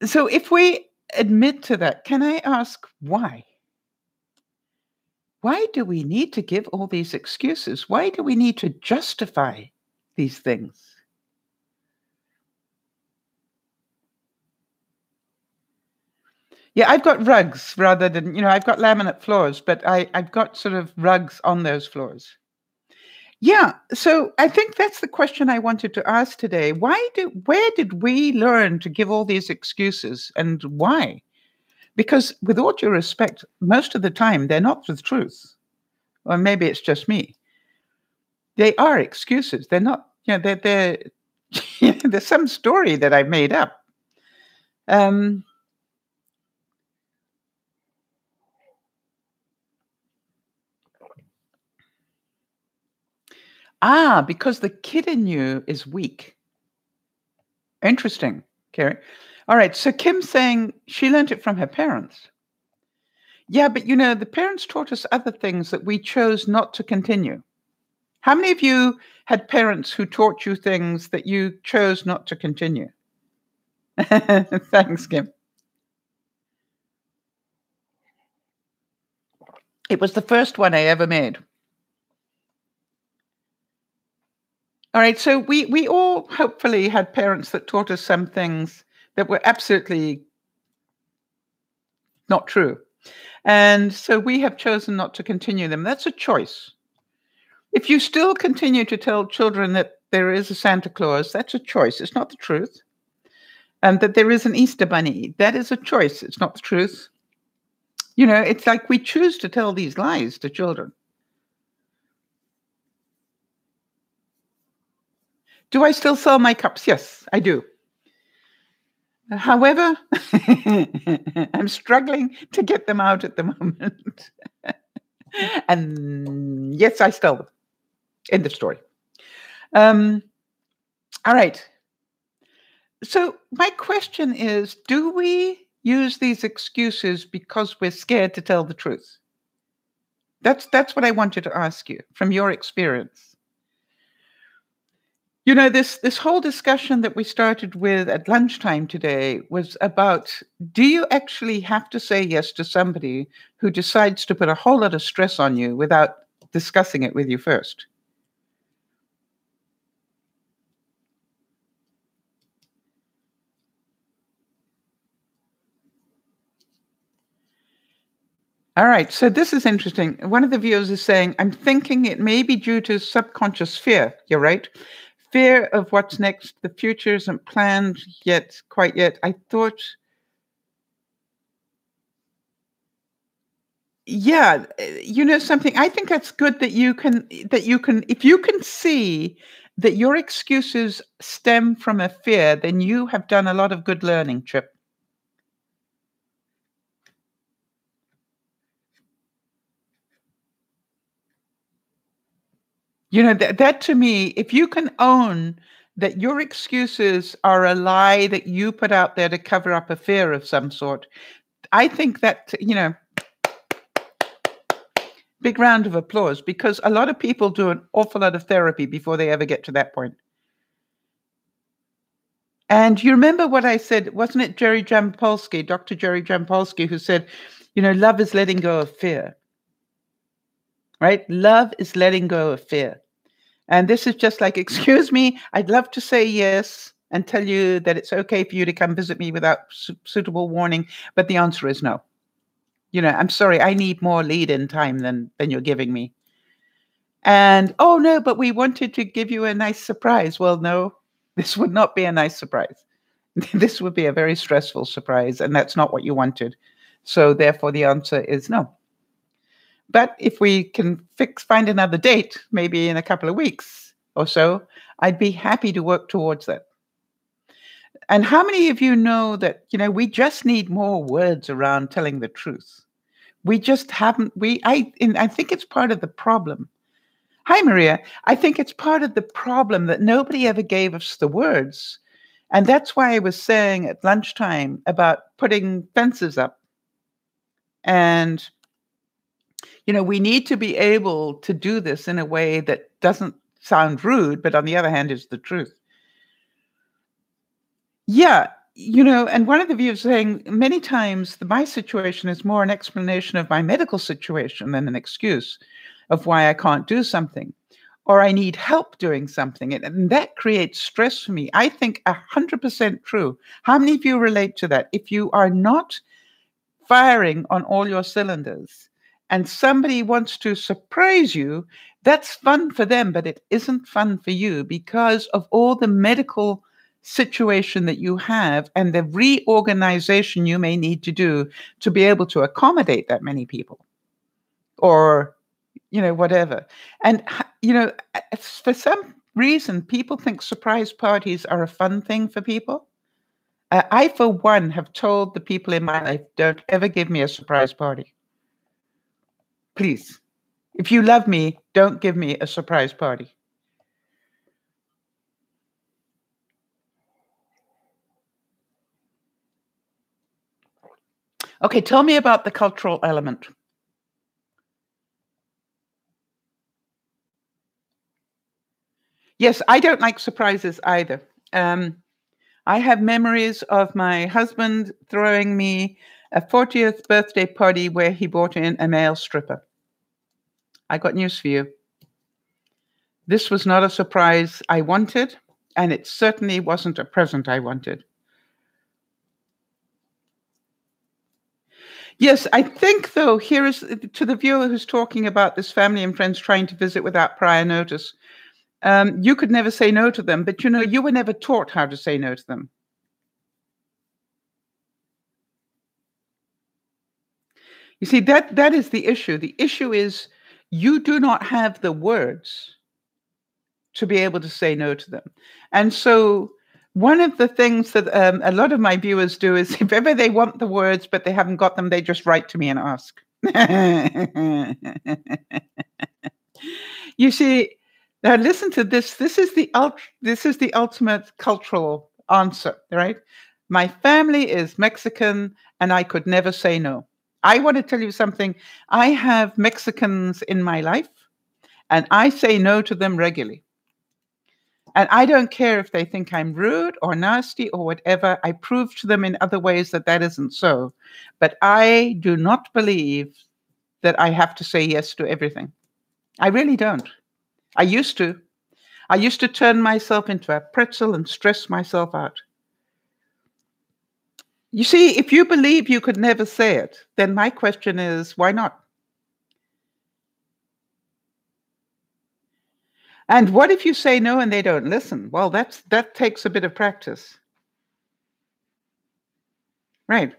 A: So if we admit to that, can I ask why? Why do we need to give all these excuses? Why do we need to justify these things? Yeah, I've got rugs rather than, I've got laminate floors, but I've got sort of rugs on those floors. Yeah, so I think that's the question I wanted to ask today. Where did we learn to give all these excuses, and why? Because with all due respect, most of the time they're not the truth. Or maybe it's just me. They are excuses. They're not, they're there's some story that I made up. Because the kid in you is weak. Interesting, Carrie. All right, so Kim's saying she learned it from her parents. Yeah, but the parents taught us other things that we chose not to continue. How many of you had parents who taught you things that you chose not to continue? Thanks, Kim. It was the first one I ever made. All right, so we all hopefully had parents that taught us some things that were absolutely not true. And so we have chosen not to continue them. That's a choice. If you still continue to tell children that there is a Santa Claus, that's a choice. It's not the truth. And that there is an Easter Bunny, that is a choice. It's not the truth. It's like we choose to tell these lies to children. Do I still sell my cups? Yes, I do. However, I'm struggling to get them out at the moment. And yes, I sell them. End of story. All right. So my question is, do we use these excuses because we're scared to tell the truth? That's what I wanted to ask you from your experience. This whole discussion that we started with at lunchtime today was about, do you actually have to say yes to somebody who decides to put a whole lot of stress on you without discussing it with you first? All right, so this is interesting. One of the viewers is saying, I'm thinking it may be due to subconscious fear. You're right. Fear of what's next. The future isn't planned quite yet. I thought, yeah, something. I think that's good that you can, if you can see that your excuses stem from a fear, then you have done a lot of good learning, Chip. That to me, if you can own that your excuses are a lie that you put out there to cover up a fear of some sort, I think that, big round of applause, because a lot of people do an awful lot of therapy before they ever get to that point. And you remember what I said, wasn't it Jerry Jampolsky, Dr. Jerry Jampolsky, who said, love is letting go of fear, right? Love is letting go of fear. And this is just like, excuse me, I'd love to say yes and tell you that it's okay for you to come visit me without suitable warning. But the answer is no. I'm sorry, I need more lead-in time than you're giving me. And, oh, no, but we wanted to give you a nice surprise. Well, no, this would not be a nice surprise. This would be a very stressful surprise, and that's not what you wanted. So therefore, the answer is no. But if we can find another date, maybe in a couple of weeks or so, I'd be happy to work towards that. And how many of you know that, we just need more words around telling the truth? We just haven't, I think it's part of the problem. Hi, Maria. I think it's part of the problem that nobody ever gave us the words. And that's why I was saying at lunchtime about putting fences up. And we need to be able to do this in a way that doesn't sound rude, but on the other hand is the truth. Yeah, and one of the views saying many times my situation is more an explanation of my medical situation than an excuse of why I can't do something or I need help doing something. And that creates stress for me. I think 100% true. How many of you relate to that? If you are not firing on all your cylinders and somebody wants to surprise you, that's fun for them, but it isn't fun for you because of all the medical situation that you have and the reorganization you may need to do to be able to accommodate that many people or, whatever. And, for some reason, people think surprise parties are a fun thing for people. I, for one, have told the people in my life, don't ever give me a surprise party. Please. If you love me, don't give me a surprise party. Okay, tell me about the cultural element. Yes, I don't like surprises either. I have memories of my husband throwing me a 40th birthday party where he brought in a male stripper. I got news for you. This was not a surprise I wanted, and it certainly wasn't a present I wanted. Yes, I think, though, here is to the viewer who's talking about this family and friends trying to visit without prior notice. You could never say no to them, but you were never taught how to say no to them. You see, that is the issue. The issue is you do not have the words to be able to say no to them. And so one of the things that a lot of my viewers do is if ever they want the words, but they haven't got them, they just write to me and ask. You see, now listen to this. This is the ultimate cultural answer, right? My family is Mexican and I could never say no. I want to tell you something. I have Mexicans in my life and I say no to them regularly. And I don't care if they think I'm rude or nasty or whatever. I prove to them in other ways that that isn't so. But I do not believe that I have to say yes to everything. I really don't. I used to. I used to turn myself into a pretzel and stress myself out. You see, if you believe you could never say it, then my question is, why not? And what if you say no and they don't listen? Well, that takes a bit of practice. Right.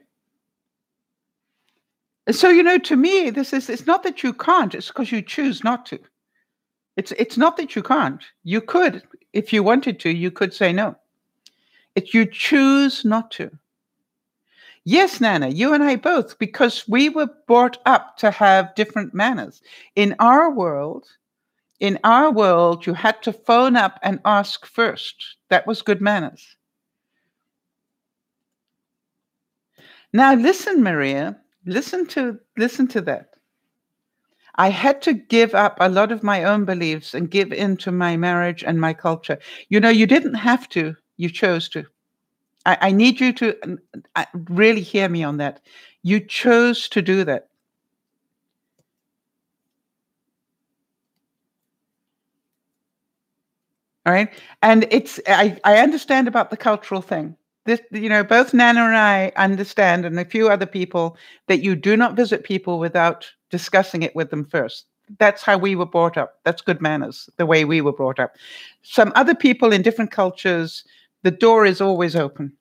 A: So, to me, it's not that you can't, it's because you choose not to. It's not that you can't. You could. if you wanted to, you could say no. If you choose not to. Yes, Nana, you and I both, because we were brought up to have different manners. In our world, you had to phone up and ask first. That was good manners. Now listen, Maria, listen to that. I had to give up a lot of my own beliefs and give in to my marriage and my culture. You didn't have to, you chose to. I need you to really hear me on that. You chose to do that. All right. And I understand about the cultural thing. This, both Nana and I understand, and a few other people, that you do not visit people without discussing it with them first. That's how we were brought up. That's good manners, the way we were brought up. Some other people in different cultures, the door is always open.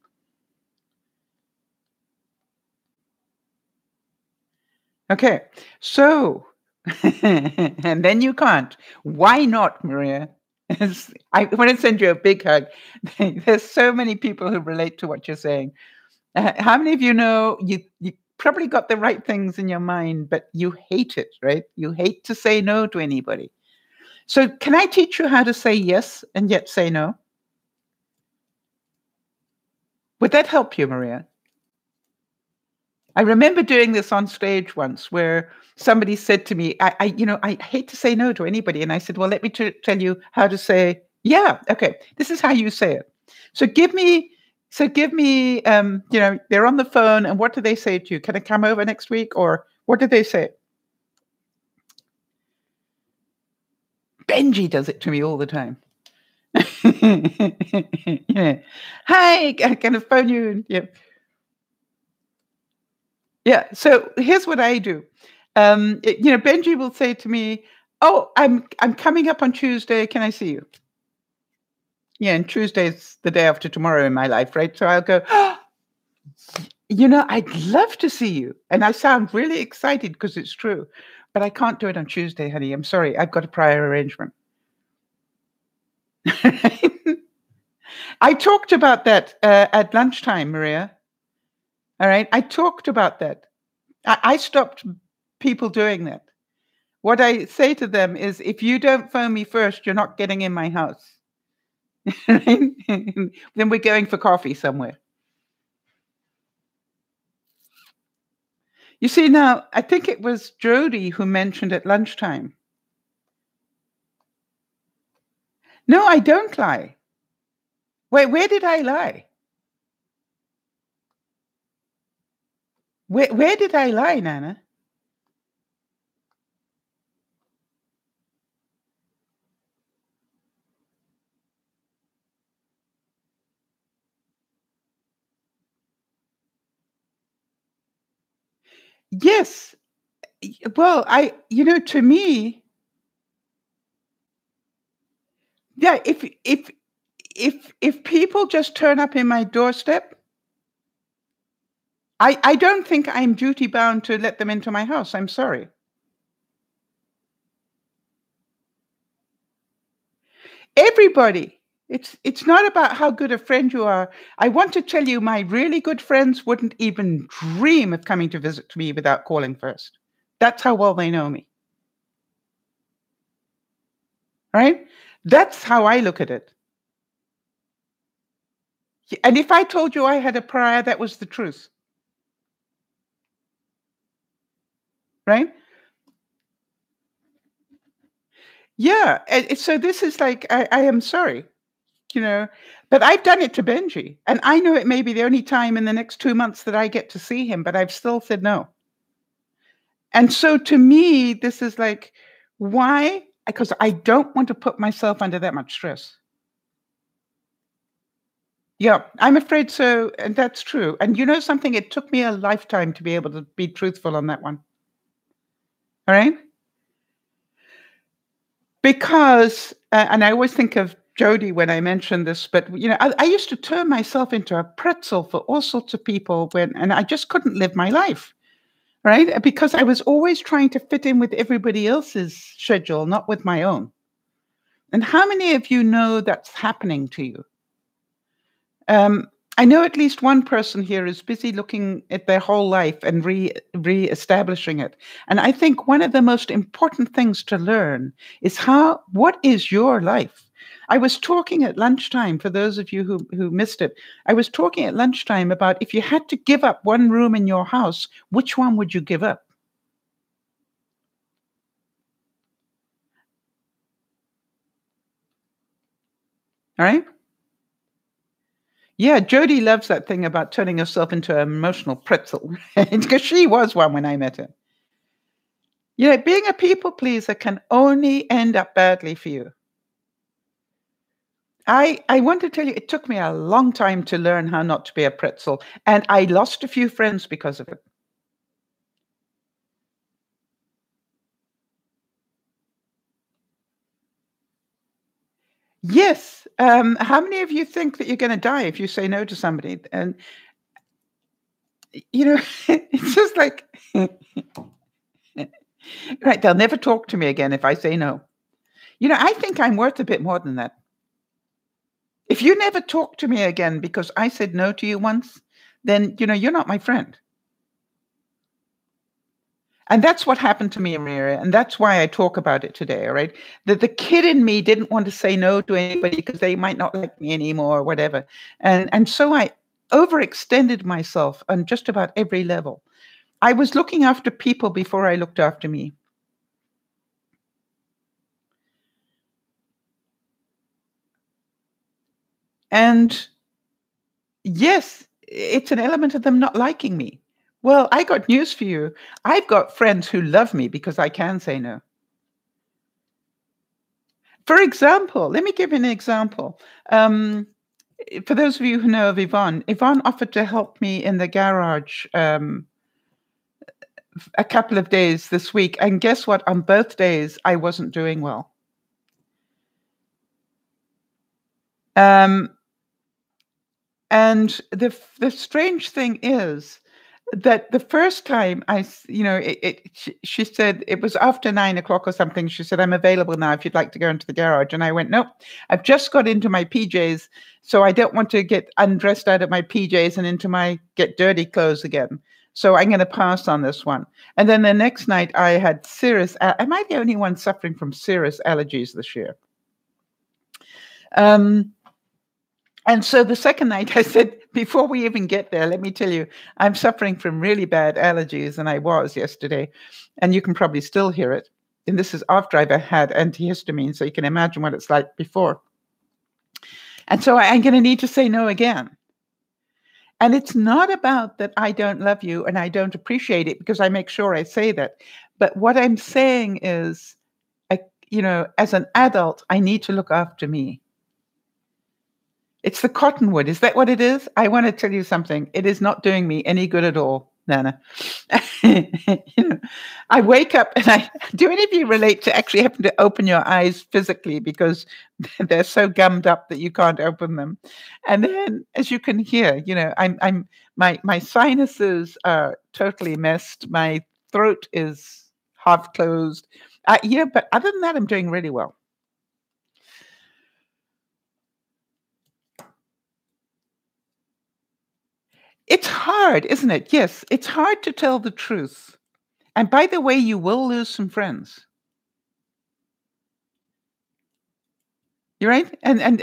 A: Okay. So, and then you can't. Why not, Maria? I want to send you a big hug. There's so many people who relate to what you're saying. How many of you know you probably got the right things in your mind, but you hate it, right? You hate to say no to anybody. So can I teach you how to say yes and yet say no? Would that help you, Maria? I remember doing this on stage once where somebody said to me, I hate to say no to anybody. And I said, well, let me tell you how to say, yeah, okay, this is how you say it. So give me, they're on the phone and what do they say to you? Can I come over next week? Or what did they say? Benji does it to me all the time. Yeah. Hi, can I phone you? Yeah. Yeah. So here's what I do. Benji will say to me, "Oh, I'm coming up on Tuesday. Can I see you?" Yeah, and Tuesday's the day after tomorrow in my life, right? So I'll go, "Oh, I'd love to see you," and I sound really excited because it's true, but I can't do it on Tuesday, honey. I'm sorry. I've got a prior arrangement. I talked about that at lunchtime, Maria. All right, I talked about that. I stopped people doing that. What I say to them is, if you don't phone me first, you're not getting in my house. Right? Then we're going for coffee somewhere. You see, now, I think it was Jody who mentioned at lunchtime. No, I don't lie. Wait, where did I lie? Where did I lie, Nana? Yes. Well, to me, yeah, if people just turn up in my doorstep, I don't think I'm duty bound to let them into my house. I'm sorry. Everybody. It's not about how good a friend you are. I want to tell you, my really good friends wouldn't even dream of coming to visit me without calling first. That's how well they know me. Right? That's how I look at it. And if I told you I had a prior, that was the truth. Right? Yeah. And so this is like, I am sorry, but I've done it to Benji. And I know it may be the only time in the next 2 months that I get to see him, but I've still said no. And so to me, this is like, why? Because I don't want to put myself under that much stress. Yeah, I'm afraid so. And that's true. And you know something? It took me a lifetime to be able to be truthful on that one. All right. Because, and I always think of Jody when I mention this, but I used to turn myself into a pretzel for all sorts of people and I just couldn't live my life. Right? Because I was always trying to fit in with everybody else's schedule, not with my own. And how many of you know that's happening to you? I know at least one person here is busy looking at their whole life and re-establishing it. And I think one of the most important things to learn is what is your life? I was talking at lunchtime, for those of you who missed it, I was talking at lunchtime about if you had to give up one room in your house, which one would you give up? All right? Yeah, Jody loves that thing about turning herself into an emotional pretzel, because she was one when I met her. You know, being a people pleaser can only end up badly for you. I want to tell you, it took me a long time to learn how not to be a pretzel, and I lost a few friends because of it. Yes. How many of you think that you're going to die if you say no to somebody? And you know, it's just like, right, they'll never talk to me again if I say no. You know, I think I'm worth a bit more than that. If you never talk to me again because I said no to you once, then, you're not my friend. And that's what happened to me, Maria, and that's why I talk about it today, all right? That the kid in me didn't want to say no to anybody because they might not like me anymore or whatever. And so I overextended myself on just about every level. I was looking after people before I looked after me. And yes, it's an element of them not liking me. Well, I got news for you. I've got friends who love me because I can say no. For example, let me give you an example. For those of you who know of Yvonne, Yvonne offered to help me in the garage a couple of days this week. And guess what? On both days, I wasn't doing well. And the strange thing is that the first time she said it was after 9 o'clock or something. She said, "I'm available now if you'd like to go into the garage." And I went, "Nope, I've just got into my PJs, so I don't want to get undressed out of my PJs and into my get dirty clothes again. So I'm going to pass on this one." And then the next night I had am I the only one suffering from serious allergies this year? And so the second night I said, before we even get there, let me tell you, I'm suffering from really bad allergies, and I was yesterday, and you can probably still hear it. And this is after I've had antihistamine, so you can imagine what it's like before. And so I'm going to need to say no again. And it's not about that I don't love you and I don't appreciate it, because I make sure I say that. But what I'm saying is, as an adult, I need to look after me. It's the cottonwood. Is that what it is? I want to tell you something. It is not doing me any good at all, Nana. I wake up and do any of you relate to actually having to open your eyes physically because they're so gummed up that you can't open them? And then, as you can hear, my sinuses are totally messed. My throat is half closed. But other than that, I'm doing really well. It's hard, isn't it? Yes, it's hard to tell the truth. And by the way, you will lose some friends. You're right, and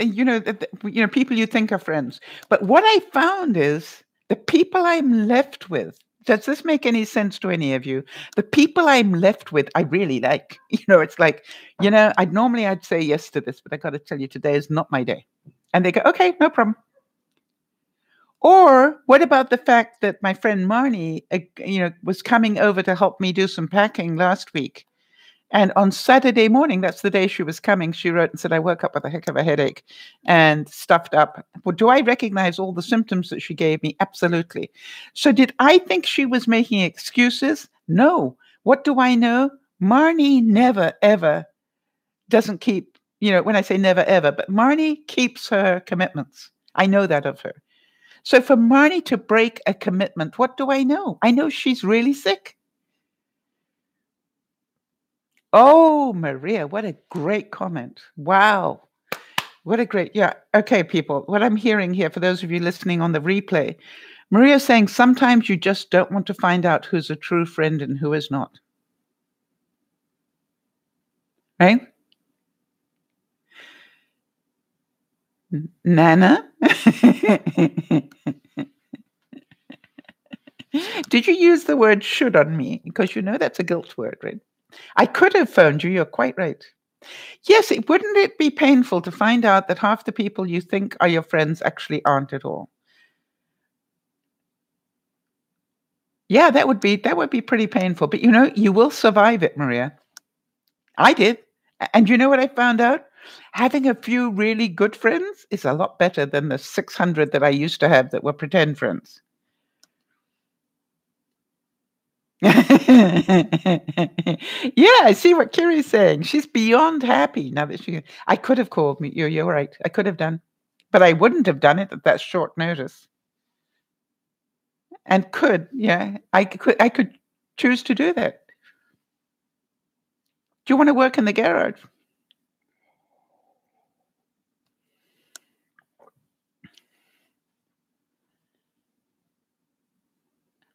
A: people you think are friends. But what I found is the people I'm left with. Does this make any sense to any of you? The people I'm left with, I really like. It's like, I'd say yes to this, but I got to tell you, today is not my day. And they go, okay, no problem. Or what about the fact that my friend Marnie, was coming over to help me do some packing last week? And on Saturday morning, that's the day she was coming, she wrote and said, "I woke up with a heck of a headache and stuffed up." Well, do I recognize all the symptoms that she gave me? Absolutely. So did I think she was making excuses? No. What do I know? Marnie never, ever doesn't keep, when I say never, ever, but Marnie keeps her commitments. I know that of her. So for Marnie to break a commitment, what do I know? I know she's really sick. Oh, Maria, what a great comment. Wow. What a great, yeah. Okay, people, what I'm hearing here, for those of you listening on the replay, Maria's saying sometimes you just don't want to find out who's a true friend and who is not. Right? Nana? Did you use the word should on me? Because you know that's a guilt word, right? I could have phoned you. You're quite right. Yes, wouldn't it be painful to find out that half the people you think are your friends actually aren't at all? Yeah, that would be pretty painful. But you will survive it, Maria. I did. And you know what I found out? Having a few really good friends is a lot better than the 600 that I used to have that were pretend friends. Yeah, I see what Kiri's saying. She's beyond happy now that I could have called me. You're right. I could have done, but I wouldn't have done it at that short notice. And yeah, I could choose to do that. Do you want to work in the garage?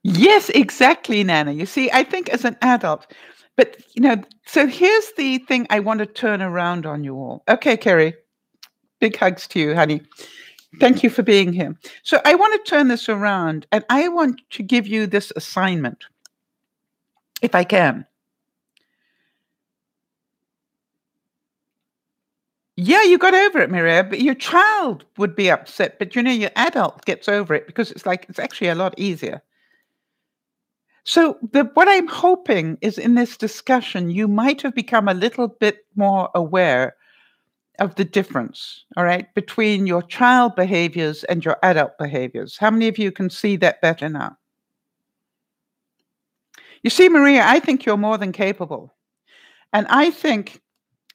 A: Yes, exactly, Nana. You see, I think as an adult, but so here's the thing I want to turn around on you all. Okay, Kerry, big hugs to you, honey. Thank you for being here. So I want to turn this around and I want to give you this assignment, if I can. Yeah, you got over it, Maria, but your child would be upset, but your adult gets over it because it's actually a lot easier. So what I'm hoping is in this discussion, you might have become a little bit more aware of the difference, all right, between your child behaviors and your adult behaviors. How many of you can see that better now? You see, Maria, I think you're more than capable. And I think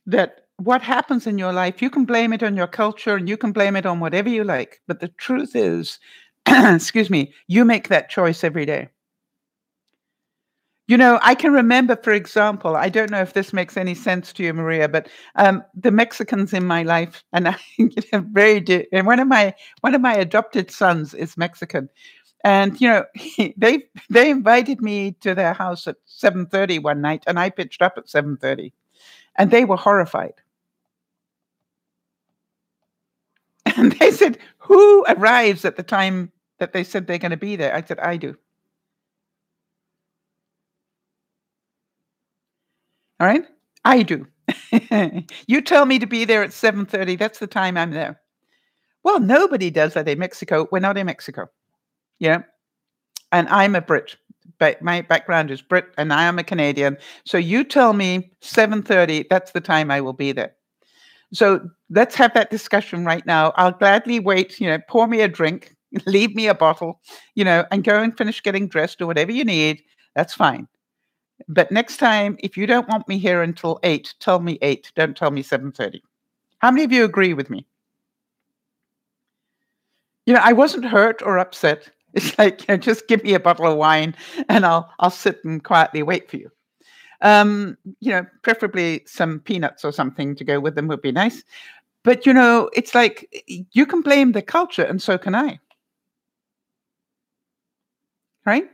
A: that what happens in your life, you can blame it on your culture and you can blame it on whatever you like. But the truth is, excuse me, you make that choice every day. I can remember, for example, I don't know if this makes any sense to you, Maria, but the Mexicans in my life, and I and one of my adopted sons is Mexican, and they invited me to their house at 7:30 one night, and I pitched up at 7:30, and they were horrified, and they said, "Who arrives at the time that they said they're going to be there?" I said, "I do." All right, I do. You tell me to be there at 7:30. That's the time I'm there. Well, nobody does that in Mexico. We're not in Mexico. Yeah. And I'm a Brit. But my background is Brit and I am a Canadian. So you tell me 7:30, that's the time I will be there. So let's have that discussion right now. I'll gladly wait, pour me a drink, leave me a bottle, and go and finish getting dressed or whatever you need. That's fine. But next time, if you don't want me here until 8, tell me 8. Don't tell me 7:30. How many of you agree with me? I wasn't hurt or upset. It's like, just give me a bottle of wine and I'll sit and quietly wait for you. Preferably some peanuts or something to go with them would be nice. But it's like you can blame the culture and so can I. Right?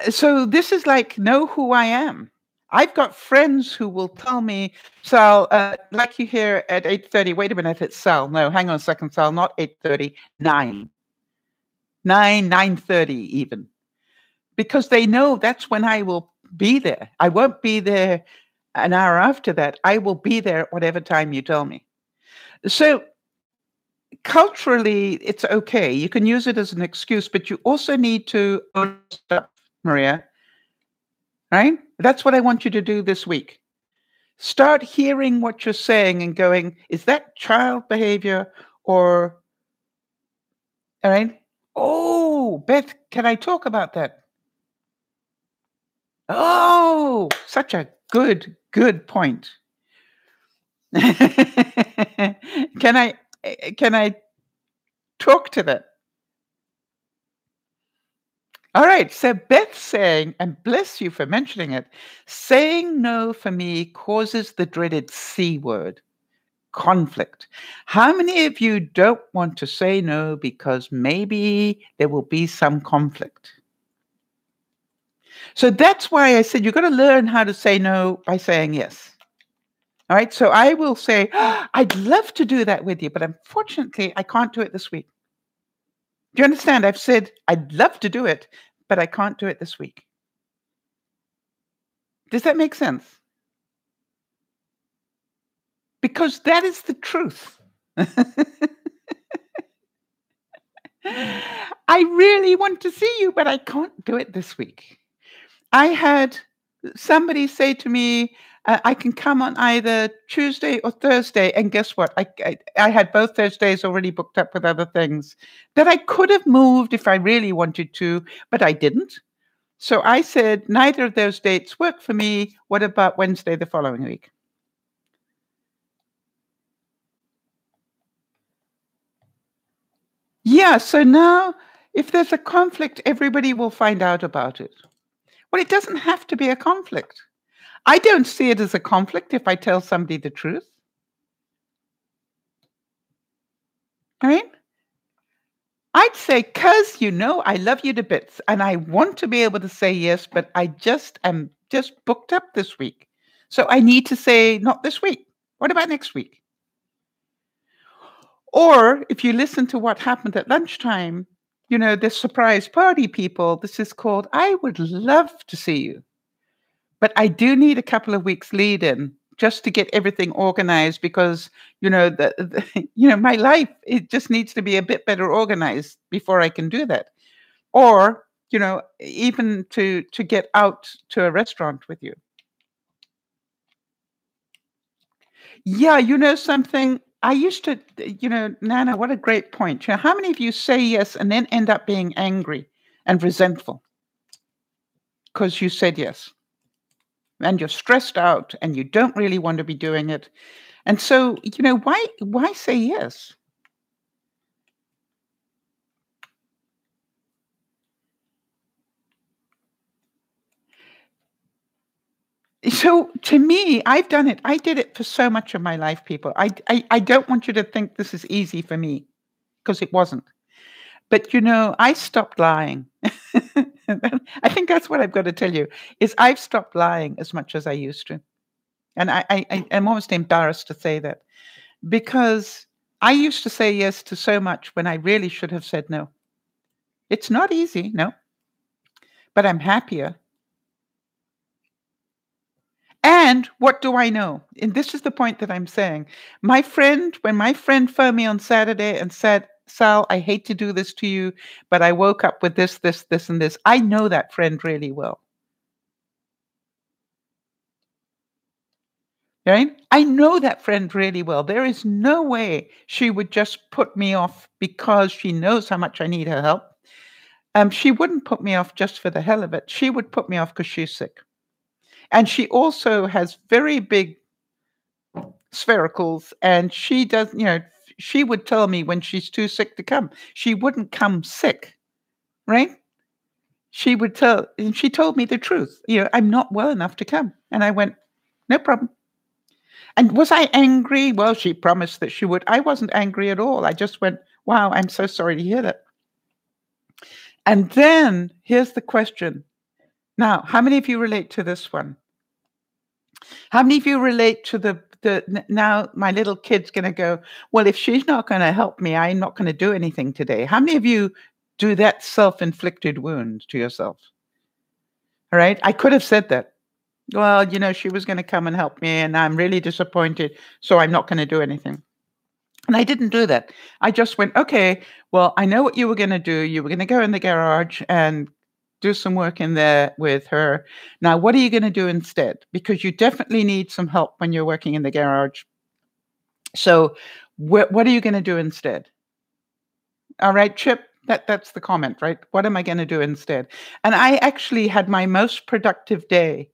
A: So this is like know who I am. I've got friends who will tell me, Sal, like you hear at 8:30, wait a minute, it's Sal. No, hang on a second, Sal, not 8:30, 9. 9:30 even, because they know that's when I will be there. I won't be there an hour after that. I will be there at whatever time you tell me. So culturally, it's okay. You can use it as an excuse, but you also need to own stuff, Maria, right? That's what I want you to do this week. Start hearing what you're saying and going, is that child behavior or, all right? Oh, Beth, can I talk about that? Oh, such a good point. Can I talk to that? All right. So Beth saying, and bless you for mentioning it, saying no for me causes the dreaded C word, conflict. How many of you don't want to say no because maybe there will be some conflict? So that's why I said you've got to learn how to say no by saying yes. All right. So I will say, I'd love to do that with you, but unfortunately, I can't do it this week. Do you understand? I've said I'd love to do it, but I can't do it this week. Does that make sense? Because that is the truth. I really want to see you, but I can't do it this week. I had somebody say to me, I can come on either Tuesday or Thursday. And guess what? I had both those days already booked up with other things that I could have moved if I really wanted to, but I didn't. So I said, neither of those dates work for me. What about Wednesday the following week? Yeah, so now if there's a conflict, everybody will find out about it. Well, it doesn't have to be a conflict. I don't see it as a conflict if I tell somebody the truth. Right? I'd say, because I love you to bits and I want to be able to say yes, but I just am just booked up this week. So I need to say not this week. What about next week? Or if you listen to what happened at lunchtime, the surprise party people, this is called, I would love to see you, but I do need a couple of weeks lead in just to get everything organized because, my life, it just needs to be a bit better organized before I can do that. Or, even to get out to a restaurant with you. Yeah, something? I used to, Nana, what a great point. How many of you say yes and then end up being angry and resentful because you said yes? And you're stressed out and you don't really want to be doing it. And so, why say yes? So to me, I've done it. I did it for so much of my life, people. I don't want you to think this is easy for me because it wasn't. But I stopped lying. I think that's what I've got to tell you is I've stopped lying as much as I used to. And I'm almost embarrassed to say that because I used to say yes to so much when I really should have said no. It's not easy, no, but I'm happier. And what do I know? And this is the point that I'm saying. When my friend phoned me on Saturday and said, Sal, I hate to do this to you, but I woke up with this, this, this, and this. I know that friend really well. Right? I know that friend really well. There is no way she would just put me off because she knows how much I need her help. She wouldn't put me off just for the hell of it. She would put me off because she's sick. And she also has very big sphericals, and she would tell me when she's too sick to come. She wouldn't come sick, right? She would tell, and she told me the truth. I'm not well enough to come. And I went, no problem. And was I angry? Well, she promised that she would. I wasn't angry at all. I just went, wow, I'm so sorry to hear that. And then here's the question. Now, how many of you relate to this one? How many of you relate to now my little kid's going to go, well, if she's not going to help me, I'm not going to do anything today. How many of you do that self-inflicted wound to yourself? All right. I could have said that. Well, she was going to come and help me and I'm really disappointed. So I'm not going to do anything. And I didn't do that. I just went, okay, well, I know what you were going to do. You were going to go in the garage and do some work in there with her. Now, what are you going to do instead? Because you definitely need some help when you're working in the garage. So what are you going to do instead? All right, Chip, that's the comment, right? What am I going to do instead? And I actually had my most productive day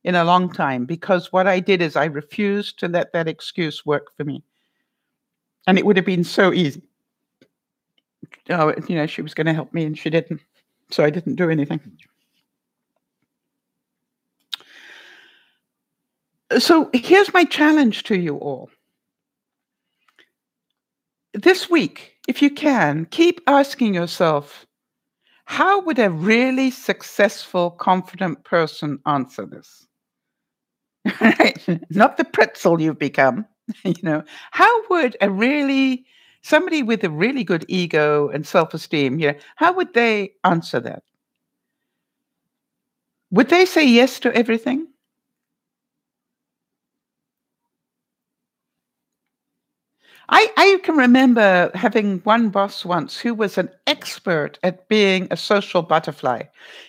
A: in a long time because what I did is I refused to let that excuse work for me. And it would have been so easy. Oh, she was going to help me and she didn't. So I didn't do anything. So here's my challenge to you all. This week, if you can, keep asking yourself, how would a really successful, confident person answer this? Right? Not the pretzel you've become. How would somebody with a really good ego and self-esteem, how would they answer that? Would they say yes to everything? I can remember having one boss once who was an expert at being a social butterfly.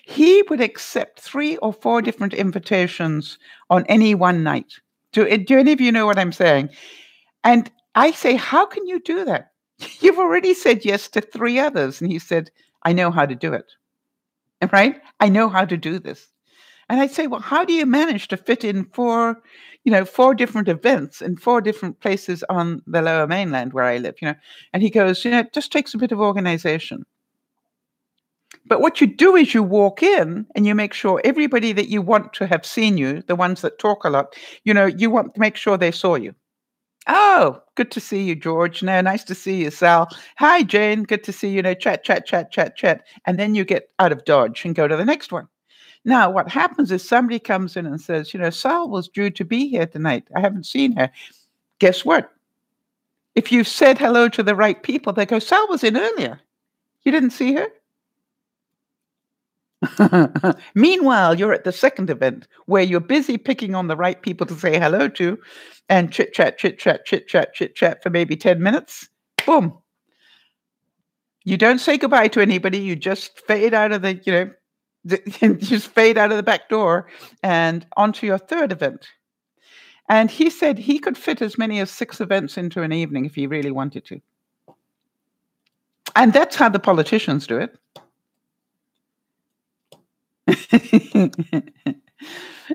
A: He would accept 3 or 4 different invitations on any one night. Do any of you know what I'm saying? And I say, "How can you do that? You've already said yes to 3 others." And he said, "I know how to do it." Right? "I know how to do this." And I'd say, "Well, how do you manage to fit in 4 different events in 4 different places on the Lower Mainland where I live?" And he goes, "It just takes a bit of organization. But what you do is you walk in and you make sure everybody that you want to have seen you, the ones that talk a lot, you want to make sure they saw you." "Oh, good to see you, George. No, nice to see you, Sal. Hi, Jane. Good to see you. Chat, chat, chat, chat, chat." And then you get out of Dodge and go to the next one. Now, what happens is somebody comes in and says, "Sal was due to be here tonight. I haven't seen her." Guess what? If you said hello to the right people, they go, "Sal was in earlier. You didn't see her?" Meanwhile, you're at the second event where you're busy picking on the right people to say hello to and chit chat, chit chat, chit chat, chit chat for maybe 10 minutes. Boom. You don't say goodbye to anybody. You just fade out of just fade out of the back door and onto your third event. And he said he could fit as many as 6 events into an evening if he really wanted to. And that's how the politicians do it.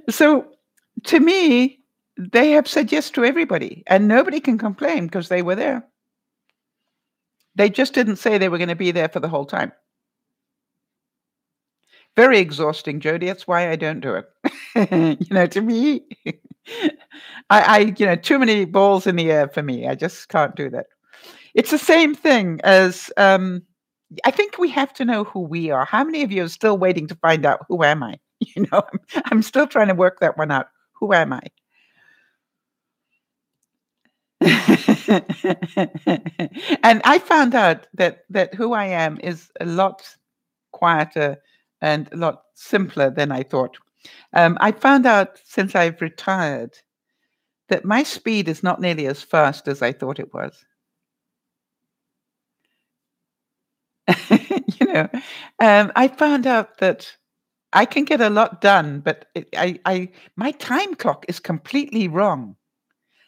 A: So to me, they have said yes to everybody, and nobody can complain because they were there. They just didn't say they were going to be there for the whole time. Very exhausting, Jody. That's why I don't do it. To me, too many balls in the air for me. I just can't do that. It's the same thing as I think we have to know who we are. How many of you are still waiting to find out who am I? I'm still trying to work that one out. Who am I? And I found out that who I am is a lot quieter and a lot simpler than I thought. I found out since I've retired that my speed is not nearly as fast as I thought it was. You know, I found out that I can get a lot done, but my time clock is completely wrong.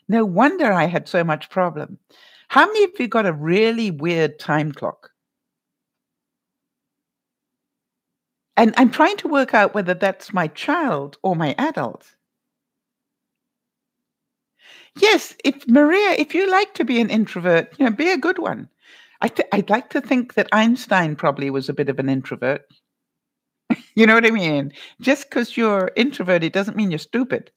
A: No wonder I had so much problem. How many of you got a really weird time clock? And I'm trying to work out whether that's my child or my adult. Yes, if you like to be an introvert, be a good one. I'd like to think that Einstein probably was a bit of an introvert. You know what I mean? Just because you're introverted doesn't mean you're stupid.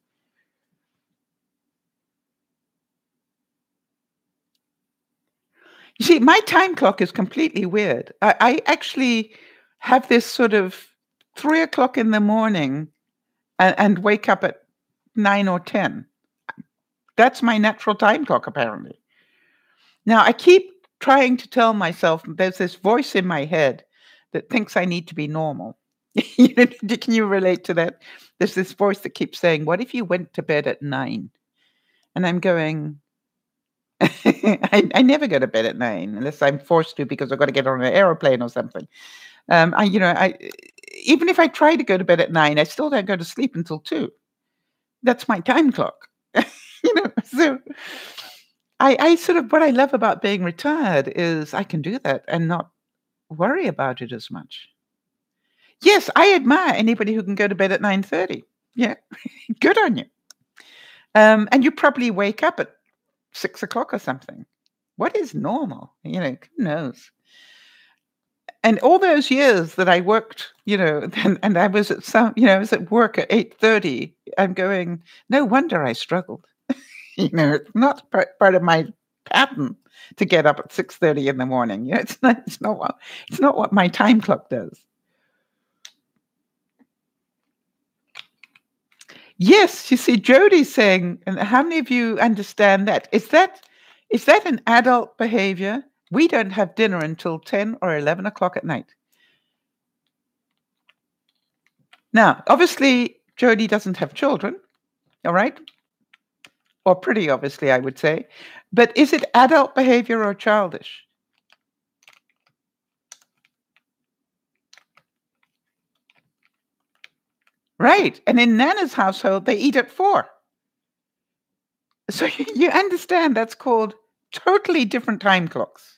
A: You see, my time clock is completely weird. I actually have this sort of 3 o'clock in the morning and wake up at 9 or 10. That's my natural time clock, apparently. Now, I keep trying to tell myself there's this voice in my head that thinks I need to be normal. Can you relate to that? There's this voice that keeps saying, "What if you went to bed at 9?" And I'm going, I never go to bed at 9 unless I'm forced to because I've got to get on an aeroplane or something. Even if I try to go to bed at 9, I still don't go to sleep until 2. That's my time clock. So I sort of what I love about being retired is I can do that and not worry about it as much. Yes, I admire anybody who can go to bed at 9:30. Yeah, good on you. And you probably wake up at 6 o'clock or something. What is normal? Who knows? And all those years that I worked, and I was at I was at work at 8:30. I'm going, no wonder I struggled. It's not part of my pattern to get up at 6:30 in the morning. It's not what my time clock does. Yes, you see, Jody's saying, and how many of you understand that? Is that an adult behavior? We don't have dinner until 10 or 11 o'clock at night. Now, obviously, Jody doesn't have children, all right? Or pretty obviously, I would say. But is it adult behavior or childish? Right. And in Nana's household, they eat at 4. So you understand that's called totally different time clocks.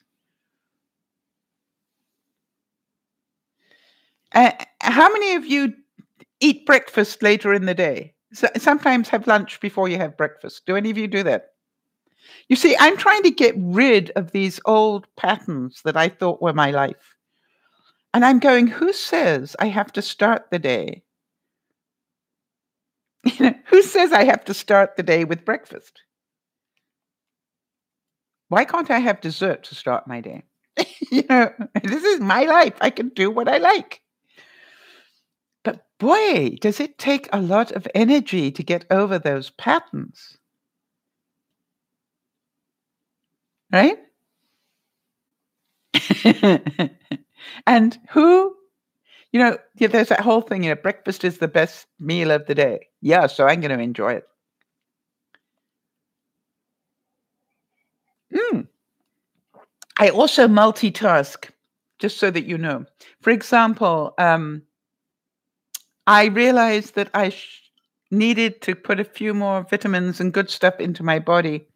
A: How many of you eat breakfast later in the day? Sometimes have lunch before you have breakfast. Do any of you do that? You see, I'm trying to get rid of these old patterns that I thought were my life. And I'm going, who says I have to start the day? Who says I have to start the day with breakfast? Why can't I have dessert to start my day? This is my life. I can do what I like. But boy, does it take a lot of energy to get over those patterns. Right? And there's that whole thing, breakfast is the best meal of the day. Yeah, so I'm going to enjoy it. I also multitask, just so that you know. For example, I realized that I needed to put a few more vitamins and good stuff into my body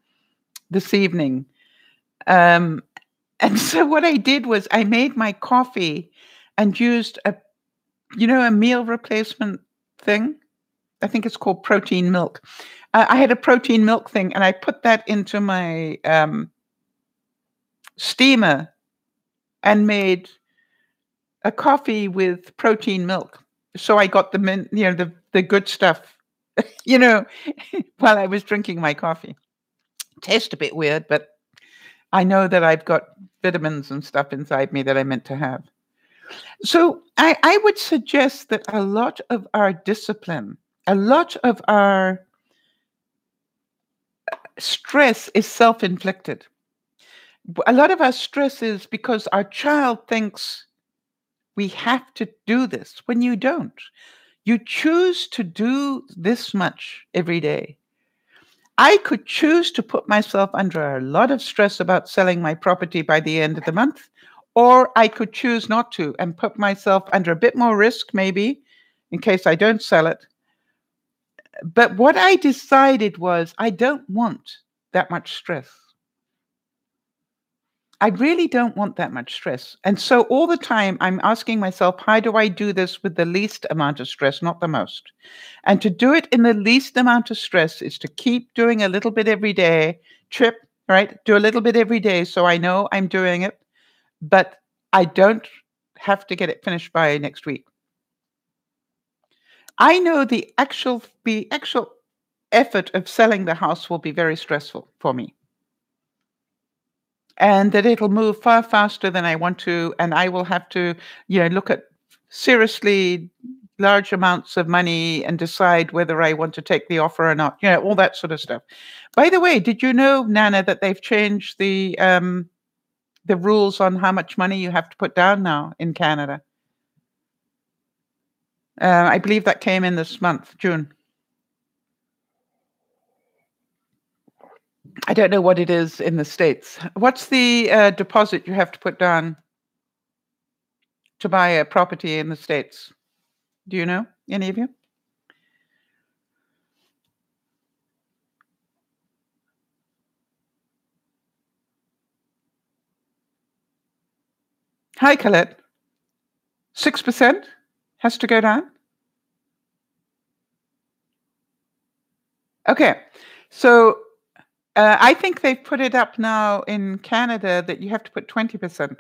A: this evening. And so what I did was I made my coffee and used a meal replacement thing. I think it's called protein milk. I had a protein milk thing, and I put that into my steamer and made a coffee with protein milk. So I got the good stuff, while I was drinking my coffee. Tastes a bit weird, but I know that I've got vitamins and stuff inside me that I meant to have. So I would suggest that a lot of our discipline, a lot of our stress is self-inflicted. A lot of our stress is because our child thinks we have to do this when you don't. You choose to do this much every day. I could choose to put myself under a lot of stress about selling my property by the end of the month, or I could choose not to and put myself under a bit more risk, maybe, in case I don't sell it. But what I decided was I don't want that much stress. I really don't want that much stress. And so all the time I'm asking myself, how do I do this with the least amount of stress, not the most? And to do it in the least amount of stress is to keep doing a little bit every day, right? Do a little bit every day so I know I'm doing it, but I don't have to get it finished by next week. I know the actual effort of selling the house will be very stressful for me. And that it'll move far faster than I want to, and I will have to, look at seriously large amounts of money and decide whether I want to take the offer or not. All that sort of stuff. By the way, did you know, Nana, that they've changed the rules on how much money you have to put down now in Canada? I believe that came in this month, June. I don't know what it is in the States. What's the deposit you have to put down to buy a property in the States? Do you know, any of you? Hi, Colette. 6% has to go down? Okay. So I think they've put it up now in Canada that you have to put 20%.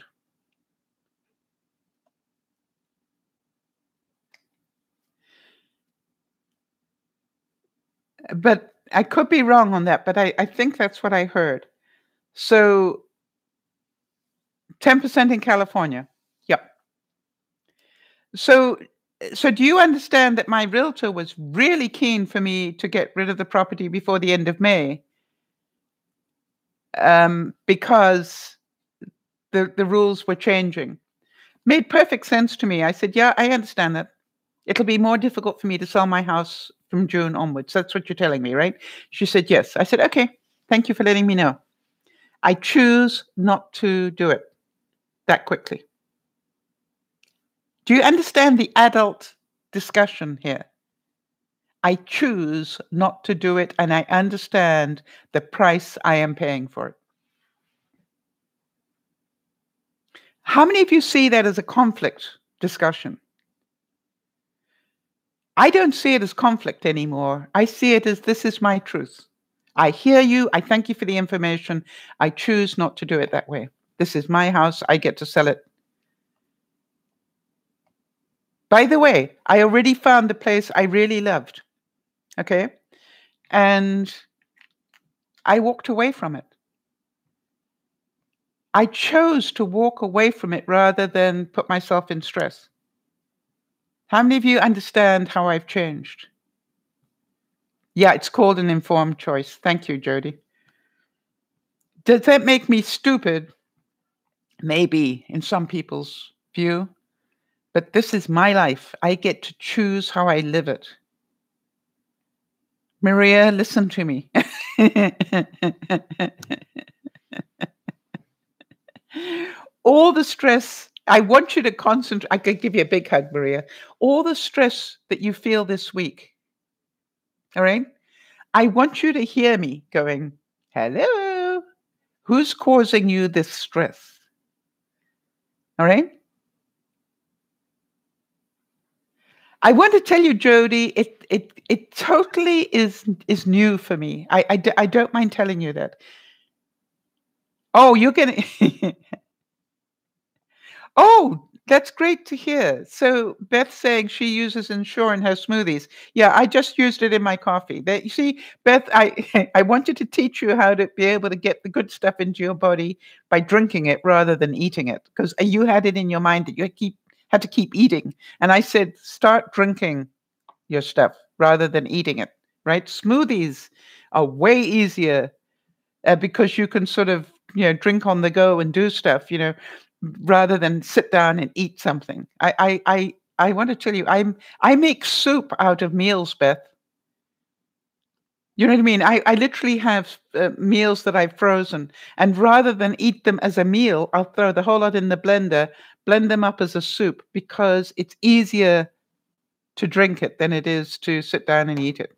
A: But I could be wrong on that, but I think that's what I heard. So 10% in California. Yep. So so do you understand that my realtor was really keen for me to get rid of the property before the end of May, because the rules were changing? Made perfect sense to me. I said, "Yeah, I understand that. It'll be more difficult for me to sell my house from June onwards. That's what you're telling me, right?" She said, "Yes." I said, "Okay. Thank you for letting me know. I choose not to do it that quickly." Do you understand the adult discussion here? I choose not to do it, and I understand the price I am paying for it. How many of you see that as a conflict discussion? I don't see it as conflict anymore. I see it as this is my truth. I hear you. I thank you for the information. I choose not to do it that way. This is my house. I get to sell it. By the way, I already found the place I really loved. Okay. And I walked away from it. I chose to walk away from it rather than put myself in stress. How many of you understand how I've changed? Yeah, it's called an informed choice. Thank you, Jody. Does that make me stupid? Maybe in some people's view, but this is my life. I get to choose how I live it. Maria, listen to me. All the stress, I want you to concentrate. I could give you a big hug, Maria. All the stress that you feel this week, all right? I want you to hear me going, hello, who's causing you this stress? All right? I want to tell you, Jody, it totally is new for me. I don't mind telling you that. Oh, you're gonna Oh, that's great to hear. So Beth's saying she uses Ensure in her smoothies. Yeah, I just used it in my coffee. That you see, Beth, I wanted to teach you how to be able to get the good stuff into your body by drinking it rather than eating it, because you had it in your mind that had to keep eating, and I said start drinking your stuff rather than eating it. Right? Smoothies are way easier because you can sort of drink on the go and do stuff. Rather than sit down and eat something. I want to tell you, I make soup out of meals, Beth. You know what I mean? I literally have meals that I've frozen, and rather than eat them as a meal, I'll throw the whole lot in the blender, blend them up as a soup because it's easier to drink it than it is to sit down and eat it.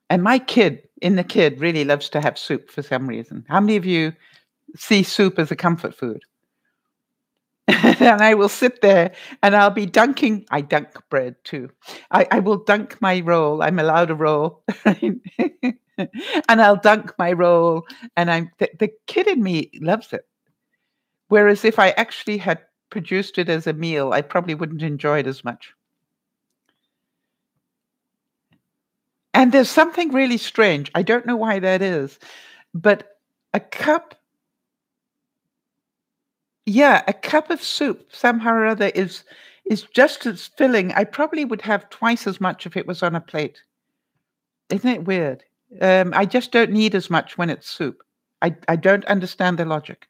A: And my kid really loves to have soup for some reason. How many of you see soup as a comfort food? And I will sit there and I'll be dunking. I dunk bread too. I will dunk my roll. I'm allowed a roll. And I'll dunk my roll. And the kid in me loves it. Whereas if I actually had produced it as a meal, I probably wouldn't enjoy it as much. And there's something really strange. I don't know why that is, but a cup Yeah, a cup of soup somehow or other is just as filling. I probably would have twice as much if it was on a plate. Isn't it weird? I just don't need as much when it's soup. I don't understand the logic.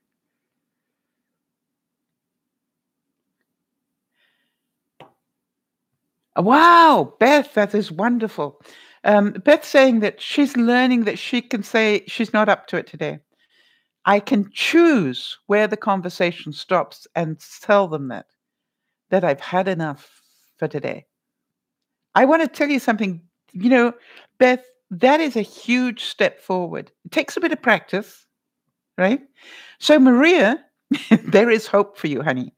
A: Wow, Beth, that is wonderful. Beth saying that she's learning that she can say she's not up to it today. I can choose where the conversation stops and tell them that I've had enough for today. I want to tell you something, you know, Beth, that is a huge step forward. It takes a bit of practice, right? So, Maria, there is hope for you, honey.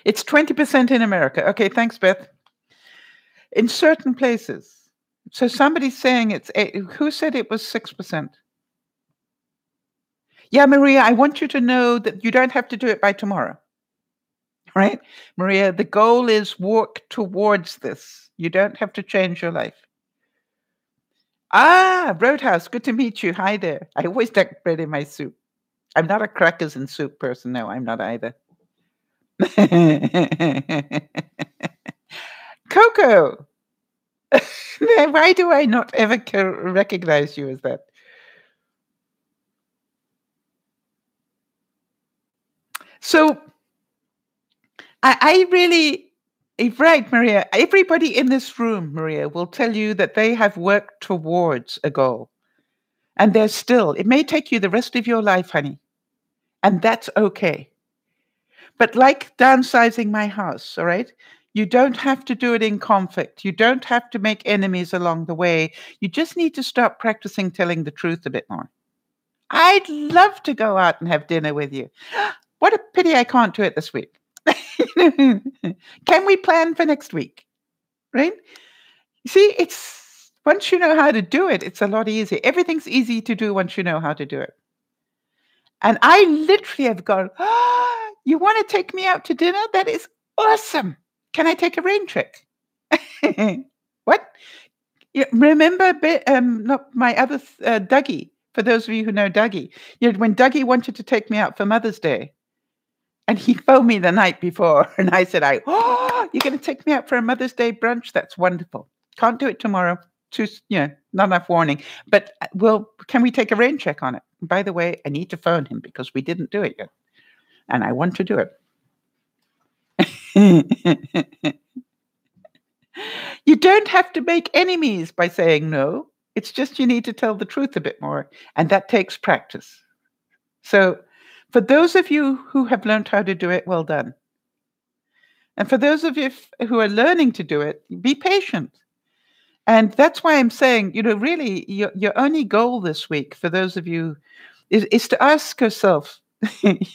A: It's 20% in America. Okay, thanks, Beth. In certain places. So somebody's saying it's eight. Who said it was 6%? Yeah, Maria, I want you to know that you don't have to do it by tomorrow. right? Maria, the goal is walk towards this. You don't have to change your life. Ah, Roadhouse, good to meet you. Hi there. I always duck bread in my soup. I'm not a crackers and soup person. No, I'm not either. Coco, why do I not ever recognize you as that? So I really, right, Maria, everybody in this room, Maria, will tell you that they have worked towards a goal. And they're still, it may take you the rest of your life, honey. And that's okay. But like downsizing my house, all right? You don't have to do it in conflict. You don't have to make enemies along the way. You just need to start practicing telling the truth a bit more. I'd love to go out and have dinner with you. What a pity I can't do it this week. Can we plan for next week? Right? See, it's once you know how to do it, it's a lot easier. Everything's easy to do once you know how to do it. And I literally have gone, you want to take me out to dinner? That is awesome. Can I take a rain check? What? Remember not my other Dougie, for those of you who know Dougie. When Dougie wanted to take me out for Mother's Day, and he phoned me the night before, and I said, you're going to take me out for a Mother's Day brunch? That's wonderful. Can't do it tomorrow. Not enough warning. But can we take a rain check on it? And by the way, I need to phone him because we didn't do it yet. And I want to do it. You don't have to make enemies by saying no. It's just you need to tell the truth a bit more. And that takes practice. So for those of you who have learned how to do it, well done. And for those of you who are learning to do it, be patient. And that's why I'm saying, really, your only goal this week, for those of you, is to ask yourself, did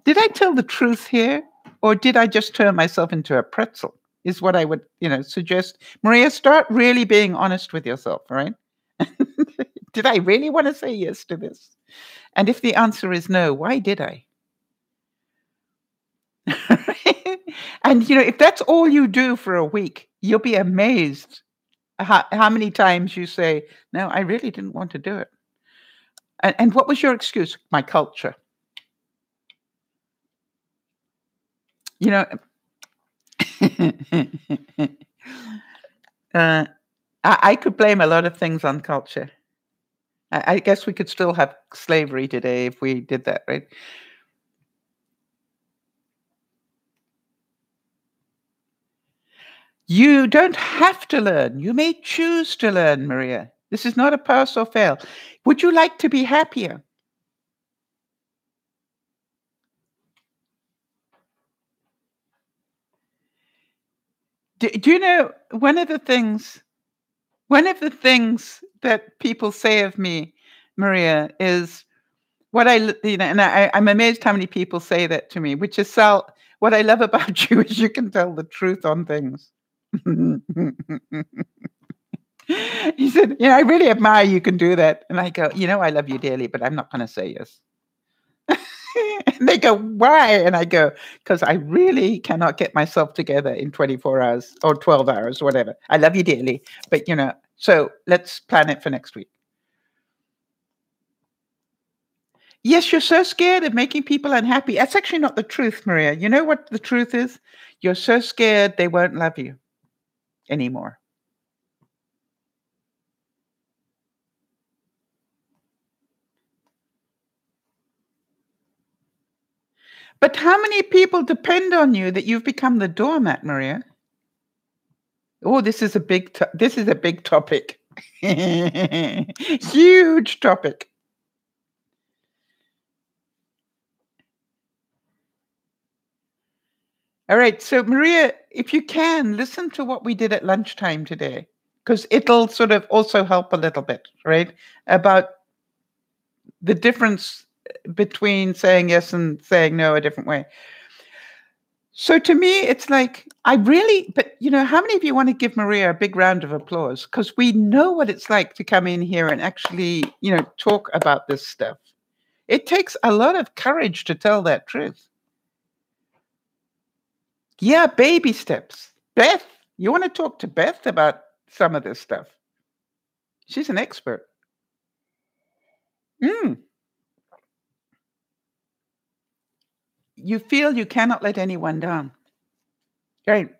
A: I tell the truth here? Or did I just turn myself into a pretzel? Is what I would, suggest. Maria, start really being honest with yourself, right? Did I really want to say yes to this? And if the answer is no, why did I? And, if that's all you do for a week, you'll be amazed how many times you say, no, I really didn't want to do it. And what was your excuse? My culture. I could blame a lot of things on culture. I guess we could still have slavery today if we did that, right? You don't have to learn. You may choose to learn, Maria. This is not a pass or fail. Would you like to be happier? Do you know one of the things that people say of me, Maria, is what and I'm amazed how many people say that to me, which is, Sal, what I love about you is you can tell the truth on things. He said, I really admire you can do that. And I go, I love you dearly, but I'm not going to say yes. And they go, why? And I go, because I really cannot get myself together in 24 hours or 12 hours, whatever. I love you dearly, but so let's plan it for next week. Yes, you're so scared of making people unhappy. That's actually not the truth, Maria. You know what the truth is? You're so scared they won't love you anymore. But how many people depend on you that you've become the doormat, Maria? Oh, this is a big topic. Huge topic. All right. So, Maria, if you can, listen to what we did at lunchtime today, because it'll sort of also help a little bit, right? About the difference between saying yes and saying no a different way. So to me, it's like, but how many of you want to give Maria a big round of applause? Because we know what it's like to come in here and actually, talk about this stuff. It takes a lot of courage to tell that truth. Yeah, baby steps. Beth, you want to talk to Beth about some of this stuff? She's an expert. Mm. You feel you cannot let anyone down. Right.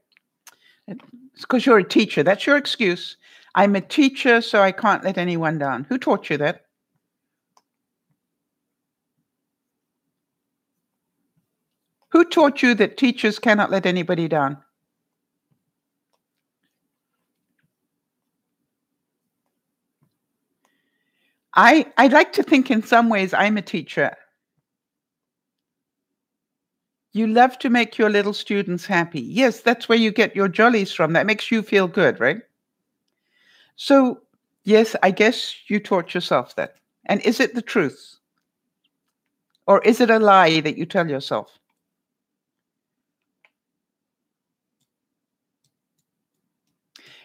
A: It's because you're a teacher. That's your excuse. I'm a teacher, so I can't let anyone down. Who taught you that? Who taught you that teachers cannot let anybody down? I like to think in some ways I'm a teacher. You love to make your little students happy. Yes, that's where you get your jollies from. That makes you feel good, right? So, yes, I guess you taught yourself that. And is it the truth? Or is it a lie that you tell yourself?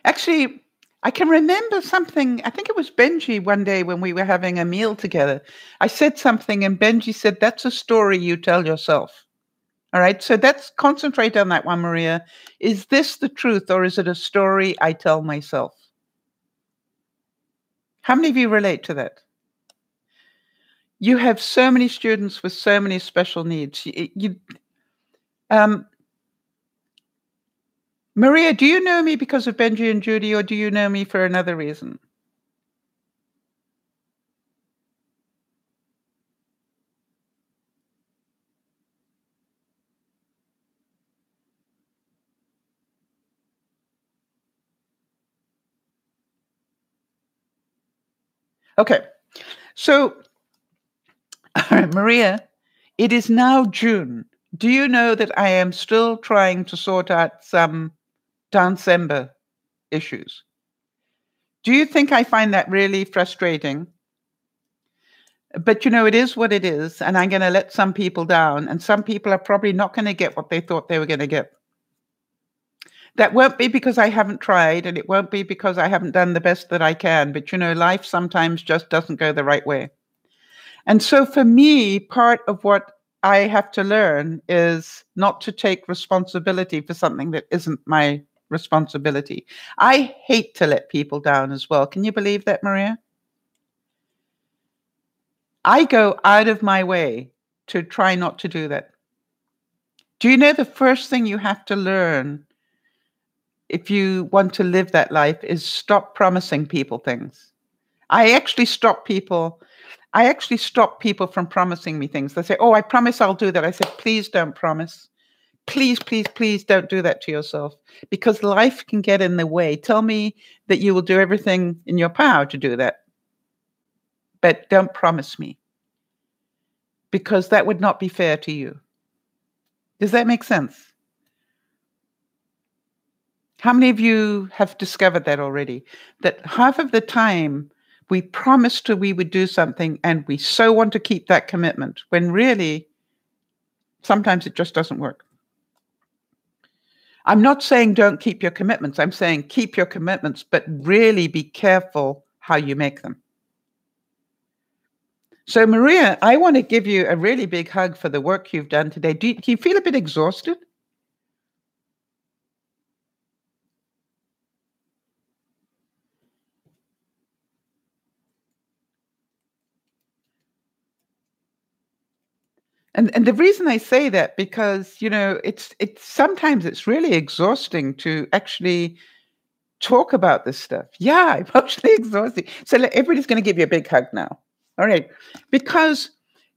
A: Actually, I can remember something. I think it was Benji one day when we were having a meal together. I said something, and Benji said, "That's a story you tell yourself." All right. So let's concentrate on that one, Maria. Is this the truth, or is it a story I tell myself? How many of you relate to that? You have so many students with so many special needs. Um, Maria, do you know me because of Benji and Judy, or do you know me for another reason? Okay. So, Maria, it is now June. Do you know that I am still trying to sort out some December issues? Do you think I find that really frustrating? But it is what it is, and I'm going to let some people down, and some people are probably not going to get what they thought they were going to get. That won't be because I haven't tried, and it won't be because I haven't done the best that I can, but life sometimes just doesn't go the right way. And so for me, part of what I have to learn is not to take responsibility for something that isn't my responsibility. I hate to let people down as well. Can you believe that, Maria? I go out of my way to try not to do that. Do you know the first thing you have to learn if you want to live that life is stop promising people things? I actually stop people. I actually stop people from promising me things. They say, "Oh, I promise I'll do that." I said, "Please don't promise. Please, please, please don't do that to yourself because life can get in the way. Tell me that you will do everything in your power to do that, but don't promise me because that would not be fair to you." Does that make sense? How many of you have discovered that already? That half of the time we promised we would do something and we so want to keep that commitment when really sometimes it just doesn't work. I'm not saying don't keep your commitments. I'm saying keep your commitments, but really be careful how you make them. So, Maria, I want to give you a really big hug for the work you've done today. Do you feel a bit exhausted? And the reason I say that because it's sometimes it's really exhausting to actually talk about this stuff. Yeah, emotionally exhausting. So everybody's going to give you a big hug now. All right, because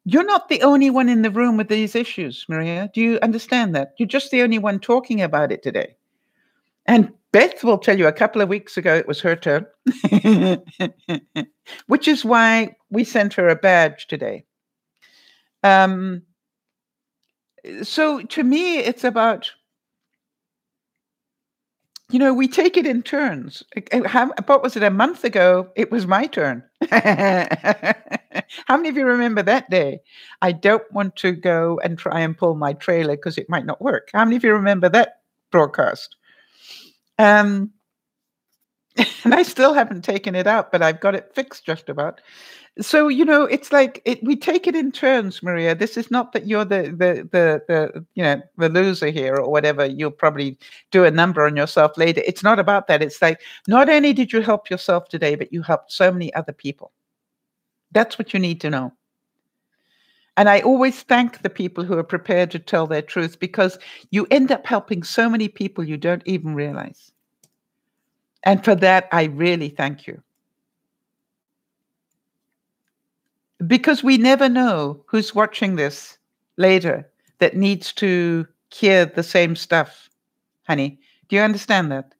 A: you're not the only one in the room with these issues, Maria. Do you understand that? You're just the only one talking about it today. And Beth will tell you a couple of weeks ago it was her turn, which is why we sent her a badge today. Um, so to me, it's about, we take it in turns. What was it, a month ago? It was my turn. How many of you remember that day? I don't want to go and try and pull my trailer because it might not work. How many of you remember that broadcast? Um, And I still haven't taken it out, but I've got it fixed just about. So, it's like we take it in turns, Maria. This is not that you're the loser here or whatever. You'll probably do a number on yourself later. It's not about that. It's like not only did you help yourself today, but you helped so many other people. That's what you need to know. And I always thank the people who are prepared to tell their truth, because you end up helping so many people you don't even realize. And for that, I really thank you. Because we never know who's watching this later that needs to hear the same stuff, honey. Do you understand that?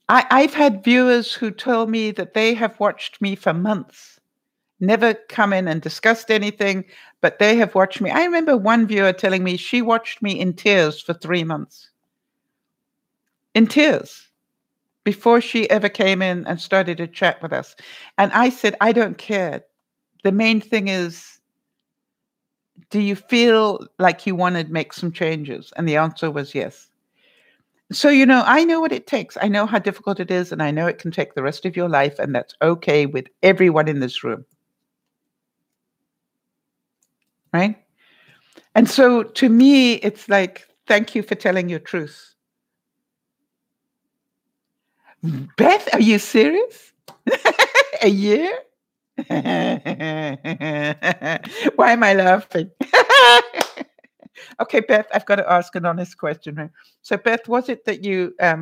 A: I've had viewers who tell me that they have watched me for months, never come in and discussed anything, but they have watched me. I remember one viewer telling me she watched me in tears for 3 months. In tears. Before she ever came in and started to chat with us. And I said, I don't care. The main thing is, do you feel like you want to make some changes? And the answer was yes. So, I know what it takes. I know how difficult it is, and I know it can take the rest of your life, and that's okay with everyone in this room. Right? And so to me, it's like, thank you for telling your truth. Beth, are you serious? A year? Why am I laughing? Okay, Beth, I've got to ask an honest question. Right? So, Beth, was it that you I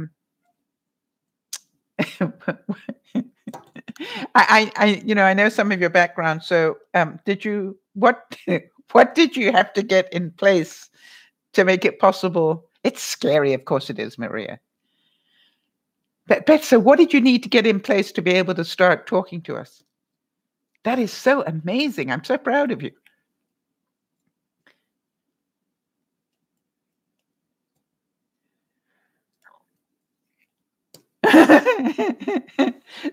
A: know some of your background. So, did you what did you have to get in place to make it possible? It's scary, of course it is, Maria. But Beth, so what did you need to get in place to be able to start talking to us? That is so amazing. I'm so proud of you.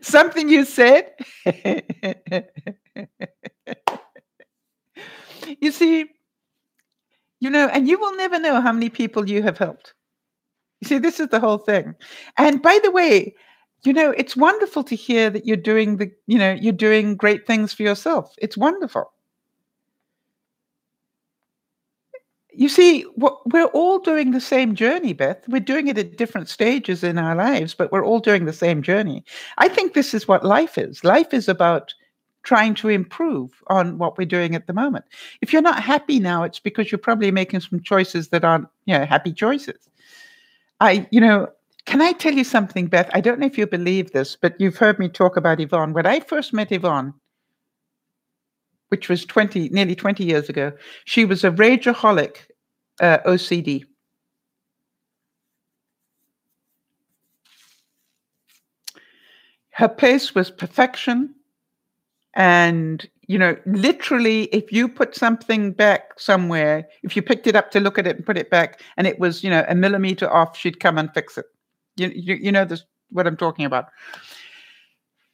A: Something you said. You see, and you will never know how many people you have helped. You see, this is the whole thing. And by the way, it's wonderful to hear that you're doing great things for yourself. It's wonderful. You see, we're all doing the same journey, Beth. We're doing it at different stages in our lives, but we're all doing the same journey. I think this is what life is. Life is about trying to improve on what we're doing at the moment. If you're not happy now, it's because you're probably making some choices that aren't, happy choices. Can I tell you something, Beth? I don't know if you believe this, but you've heard me talk about Yvonne. When I first met Yvonne, which was nearly 20 years ago, she was a rageaholic, OCD. Her pace was perfection. And, literally, if you put something back somewhere, if you picked it up to look at it and put it back, and it was, a millimeter off, she'd come and fix it. You know this, what I'm talking about.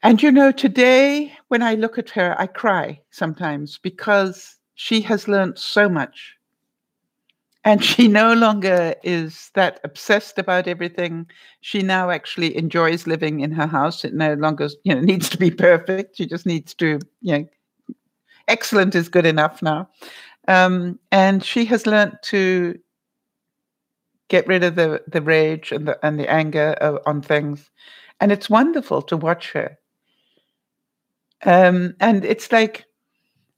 A: And, today, when I look at her, I cry sometimes because she has learned so much. And she no longer is that obsessed about everything. She now actually enjoys living in her house. It no longer, needs to be perfect. She just needs to, excellent is good enough now. And she has learned to get rid of the rage and the anger on things. And it's wonderful to watch her. And it's like,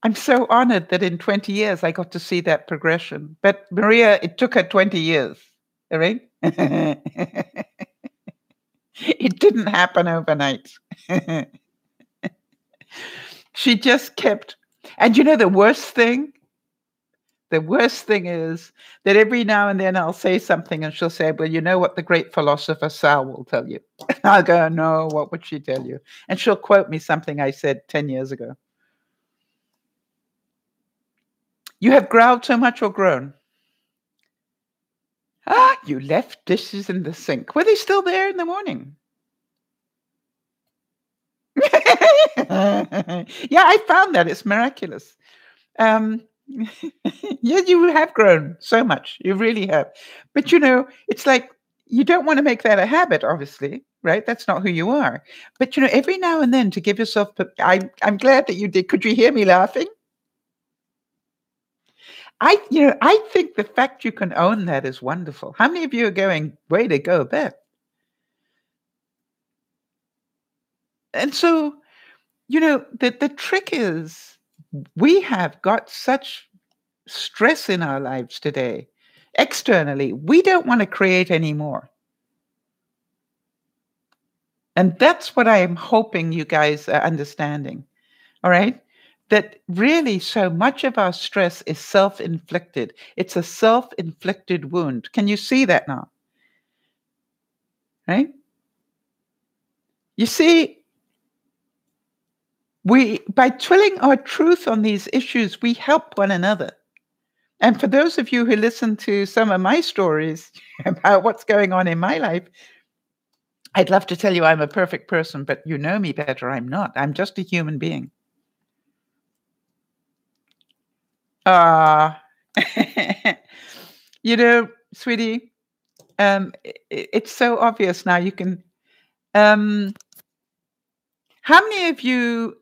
A: I'm so honored that in 20 years I got to see that progression. But Maria, it took her 20 years, all right? It didn't happen overnight. She just kept, and the worst thing is that every now and then I'll say something and she'll say, well, you know what the great philosopher Sal will tell you. I'll go, no, what would she tell you? And she'll quote me something I said 10 years ago. You have growled so much or grown? Ah, you left dishes in the sink. Were they still there in the morning? Yeah, I found that. It's miraculous. Yeah, you have grown so much. You really have. But it's like you don't want to make that a habit, obviously. right? That's not who you are. But, every now and then to give yourself, I'm glad that you did. Could you hear me laughing? I think the fact you can own that is wonderful. How many of you are going, way to go, Beth? And so, the trick is we have got such stress in our lives today. Externally, we don't want to create any more. And that's what I am hoping you guys are understanding. All right? That really so much of our stress is self-inflicted. It's a self-inflicted wound. Can you see that now? Right? You see, by telling our truth on these issues, we help one another. And for those of you who listen to some of my stories about what's going on in my life, I'd love to tell you I'm a perfect person, but you know me better. I'm not. I'm just a human being. Ah, sweetie, it's so obvious now. You can. Um, how many of you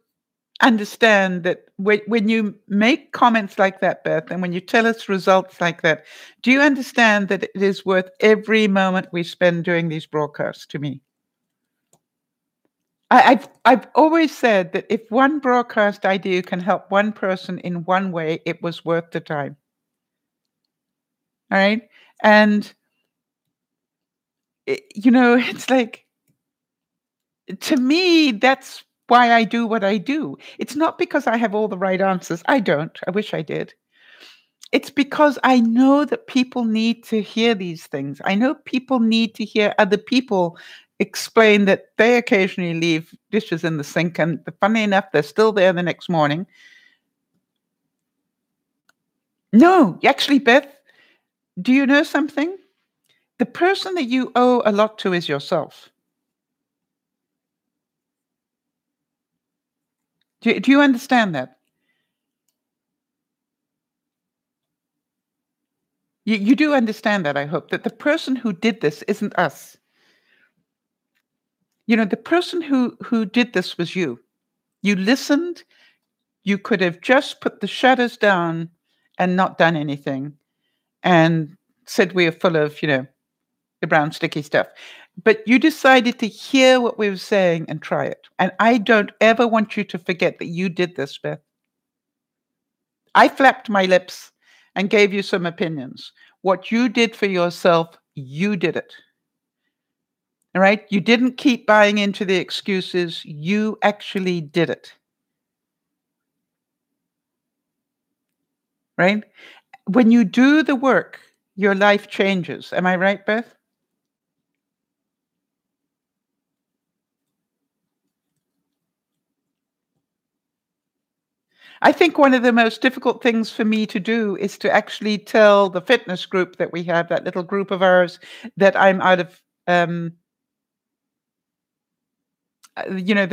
A: understand that when you make comments like that, Beth, and when you tell us results like that, do you understand that it is worth every moment we spend doing these broadcasts to me? I've always said that if one broadcast I do can help one person in one way, it was worth the time. All right. And, it's like, to me, that's why I do what I do. It's not because I have all the right answers. I don't. I wish I did. It's because I know that people need to hear these things. I know people need to hear other people explain that they occasionally leave dishes in the sink, and funny enough, they're still there the next morning. No, actually, Beth, do you know something? The person that you owe a lot to is yourself. Do you understand that? You do understand that, I hope, that the person who did this isn't us. The person who did this was you. You listened. You could have just put the shutters down and not done anything and said we are full of, the brown sticky stuff. But you decided to hear what we were saying and try it. And I don't ever want you to forget that you did this, Beth. I flapped my lips and gave you some opinions. What you did for yourself, you did it. All right? You didn't keep buying into the excuses. You actually did it. Right? When you do the work, your life changes. Am I right, Beth? I think one of the most difficult things for me to do is to actually tell the fitness group that we have, that little group of ours, that I'm out of, that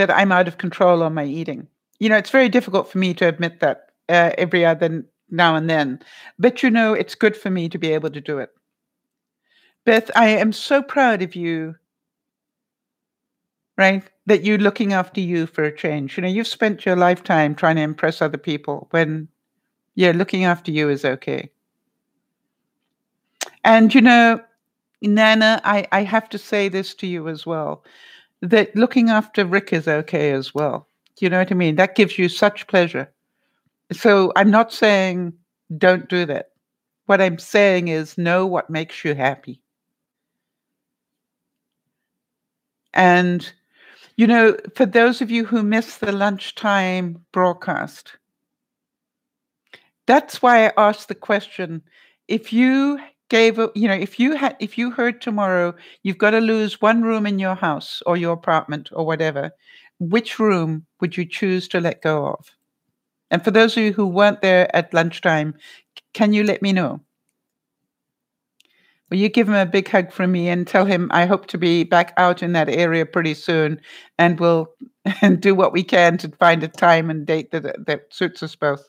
A: I'm out of control on my eating. It's very difficult for me to admit that every other now and then, but it's good for me to be able to do it. Beth, I am so proud of you, right? That you're looking after you for a change. You've spent your lifetime trying to impress other people when, yeah, looking after you is okay. And, Nana, I have to say this to you as well, that looking after Rick is okay as well. Do you know what I mean? That gives you such pleasure. So I'm not saying don't do that. What I'm saying is know what makes you happy. And, for those of you who missed the lunchtime broadcast, that's why I asked the question, if you if you heard tomorrow you've got to lose one room in your house or your apartment or whatever, which room would you choose to let go of? And for those of you who weren't there at lunchtime, can you let me know? Will you give him a big hug from me and tell him I hope to be back out in that area pretty soon, and we'll and do what we can to find a time and date that suits us both.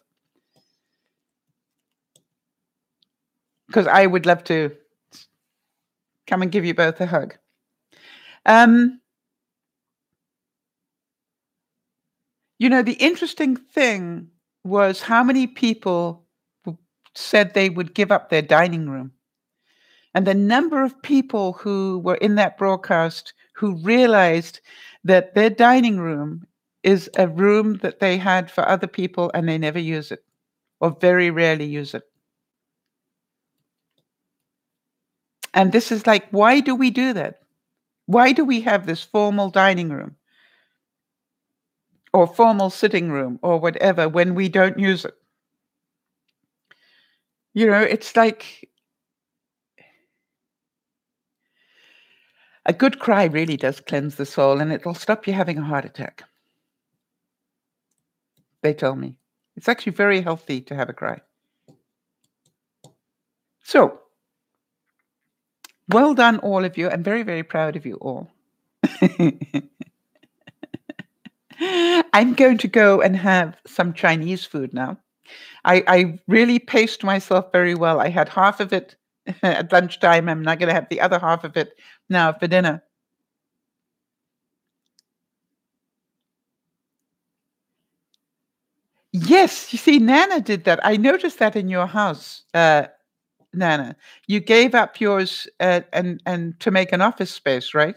A: Because I would love to come and give you both a hug. The interesting thing was how many people said they would give up their dining room. And the number of people who were in that broadcast who realized that their dining room is a room that they had for other people and they never use it or very rarely use it. And this is like, why do we do that? Why do we have this formal dining room or formal sitting room or whatever when we don't use it? It's like a good cry really does cleanse the soul, and it'll stop you having a heart attack. They tell me. It's actually very healthy to have a cry. So, well done, all of you. I'm very, very proud of you all. I'm going to go and have some Chinese food now. I really paced myself very well. I had half of it at lunchtime. I'm not going to have the other half of it now for dinner. Yes, you see, Nana did that. I noticed that in your house, Nana. You gave up yours and to make an office space, right?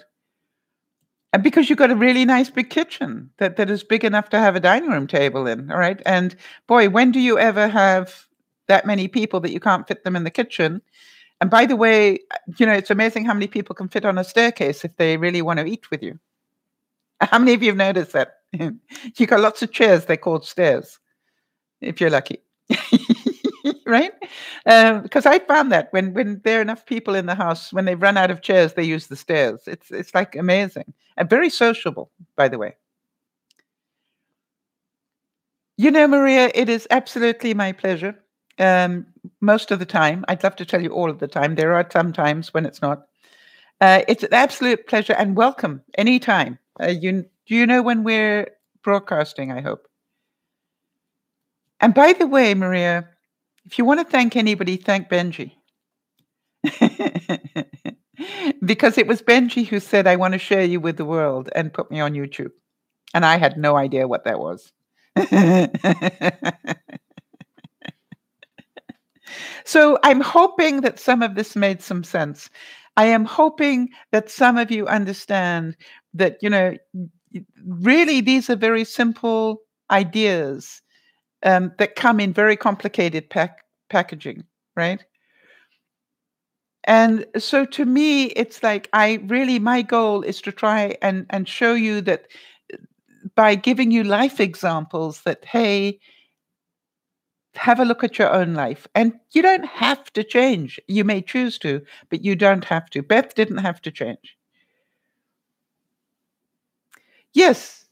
A: And because you got a really nice big kitchen that is big enough to have a dining room table in, all right? And boy, when do you ever have that many people that you can't fit them in the kitchen? And by the way, it's amazing how many people can fit on a staircase if they really want to eat with you. How many of you have noticed that? You got lots of chairs, they're called stairs, if you're lucky. Right? Because I found that when there are enough people in the house, when they run out of chairs, they use the stairs. It's like amazing and very sociable, by the way. Maria, it is absolutely my pleasure. Most of the time, I'd love to tell you all of the time. There are some times when it's not. It's an absolute pleasure and welcome anytime. Do you know when we're broadcasting? I hope. And by the way, Maria, if you want to thank anybody, thank Benji. Because it was Benji who said, I want to share you with the world and put me on YouTube. And I had no idea what that was. So I'm hoping that some of this made some sense. I am hoping that some of you understand that, really these are very simple ideas that come in very complicated packaging, right? And so to me, it's like my goal is to try and show you that by giving you life examples that, hey, have a look at your own life. And you don't have to change. You may choose to, but you don't have to. Beth didn't have to change. Yes.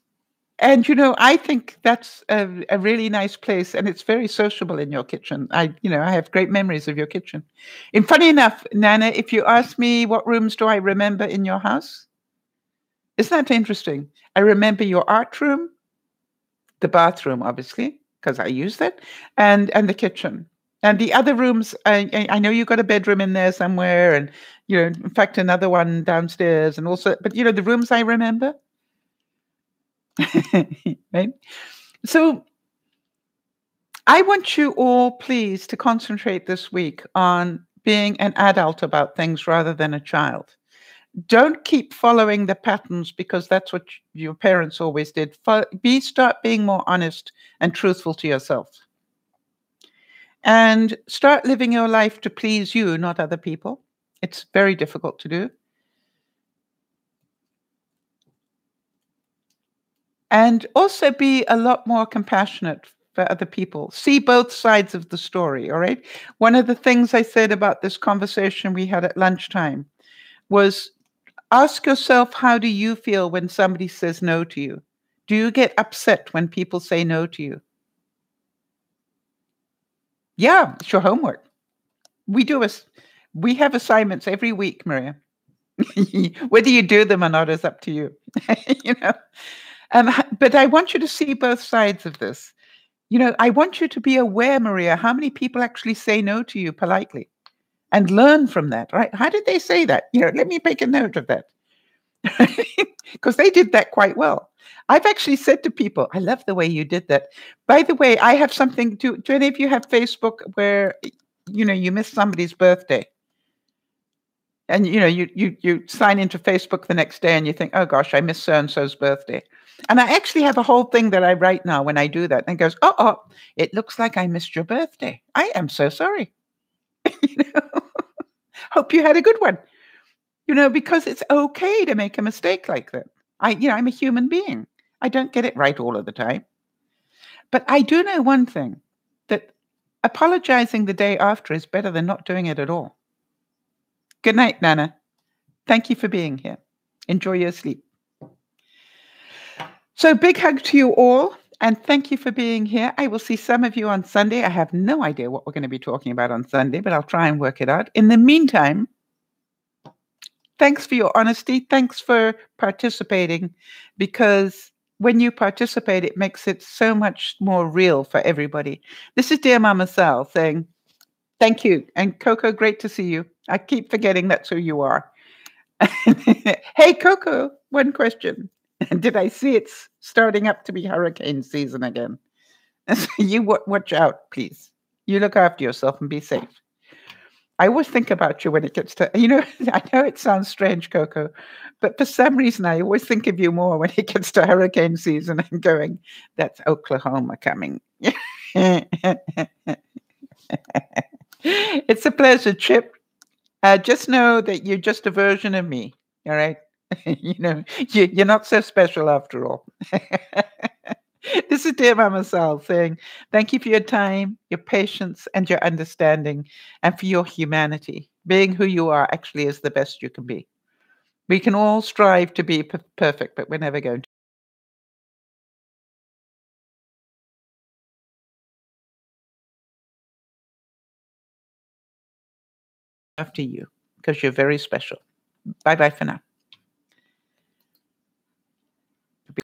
A: And, I think that's a really nice place, and it's very sociable in your kitchen. I have great memories of your kitchen. And funny enough, Nana, if you ask me what rooms do I remember in your house, isn't that interesting? I remember your art room, the bathroom, obviously, because I used it, and the kitchen. And the other rooms, I know you got a bedroom in there somewhere, and in fact, another one downstairs, and also, but the rooms I remember. Right? So I want you all, please, to concentrate this week on being an adult about things rather than a child. Don't keep following the patterns because that's what your parents always did. Start being more honest and truthful to yourself. And start living your life to please you, not other people. It's very difficult to do. And also be a lot more compassionate for other people. See both sides of the story, all right? One of the things I said about this conversation we had at lunchtime was ask yourself, how do you feel when somebody says no to you? Do you get upset when people say no to you? Yeah, it's your homework. We have assignments every week, Maria. Whether you do them or not is up to you. But I want you to see both sides of this. I want you to be aware, Maria, how many people actually say no to you politely and learn from that, right? How did they say that? Let me make a note of that. Because they did that quite well. I've actually said to people, I love the way you did that. By the way, I have something. Do any of you have Facebook where you miss somebody's birthday? And you sign into Facebook the next day and you think, oh gosh, I missed so and so's birthday. And I actually have a whole thing that I write now when I do that. And it goes, oh, it looks like I missed your birthday. I am so sorry. You know? Hope you had a good one. Because it's okay to make a mistake like that. I'm a human being. I don't get it right all of the time. But I do know one thing, that apologizing the day after is better than not doing it at all. Good night, Nana. Thank you for being here. Enjoy your sleep. So big hug to you all, and thank you for being here. I will see some of you on Sunday. I have no idea what we're going to be talking about on Sunday, but I'll try and work it out. In the meantime, thanks for your honesty. Thanks for participating, because when you participate, it makes it so much more real for everybody. This is Dear Mama Sal saying thank you. And Coco, great to see you. I keep forgetting that's who you are. Hey, Coco, one question. Did I see it's starting up to be hurricane season again? So you watch out, please. You look after yourself and be safe. I always think about you when it gets to, I know it sounds strange, Coco, but for some reason, I always think of you more when it gets to hurricane season and going, that's Oklahoma coming. It's a pleasure, Chip. Just know that you're just a version of me. All right. You're not so special after all. This is Dear Mama Sal saying thank you for your time, your patience, and your understanding, and for your humanity. Being who you are actually is the best you can be. We can all strive to be perfect, but we're never going to. After you, because you're very special. Bye bye for now.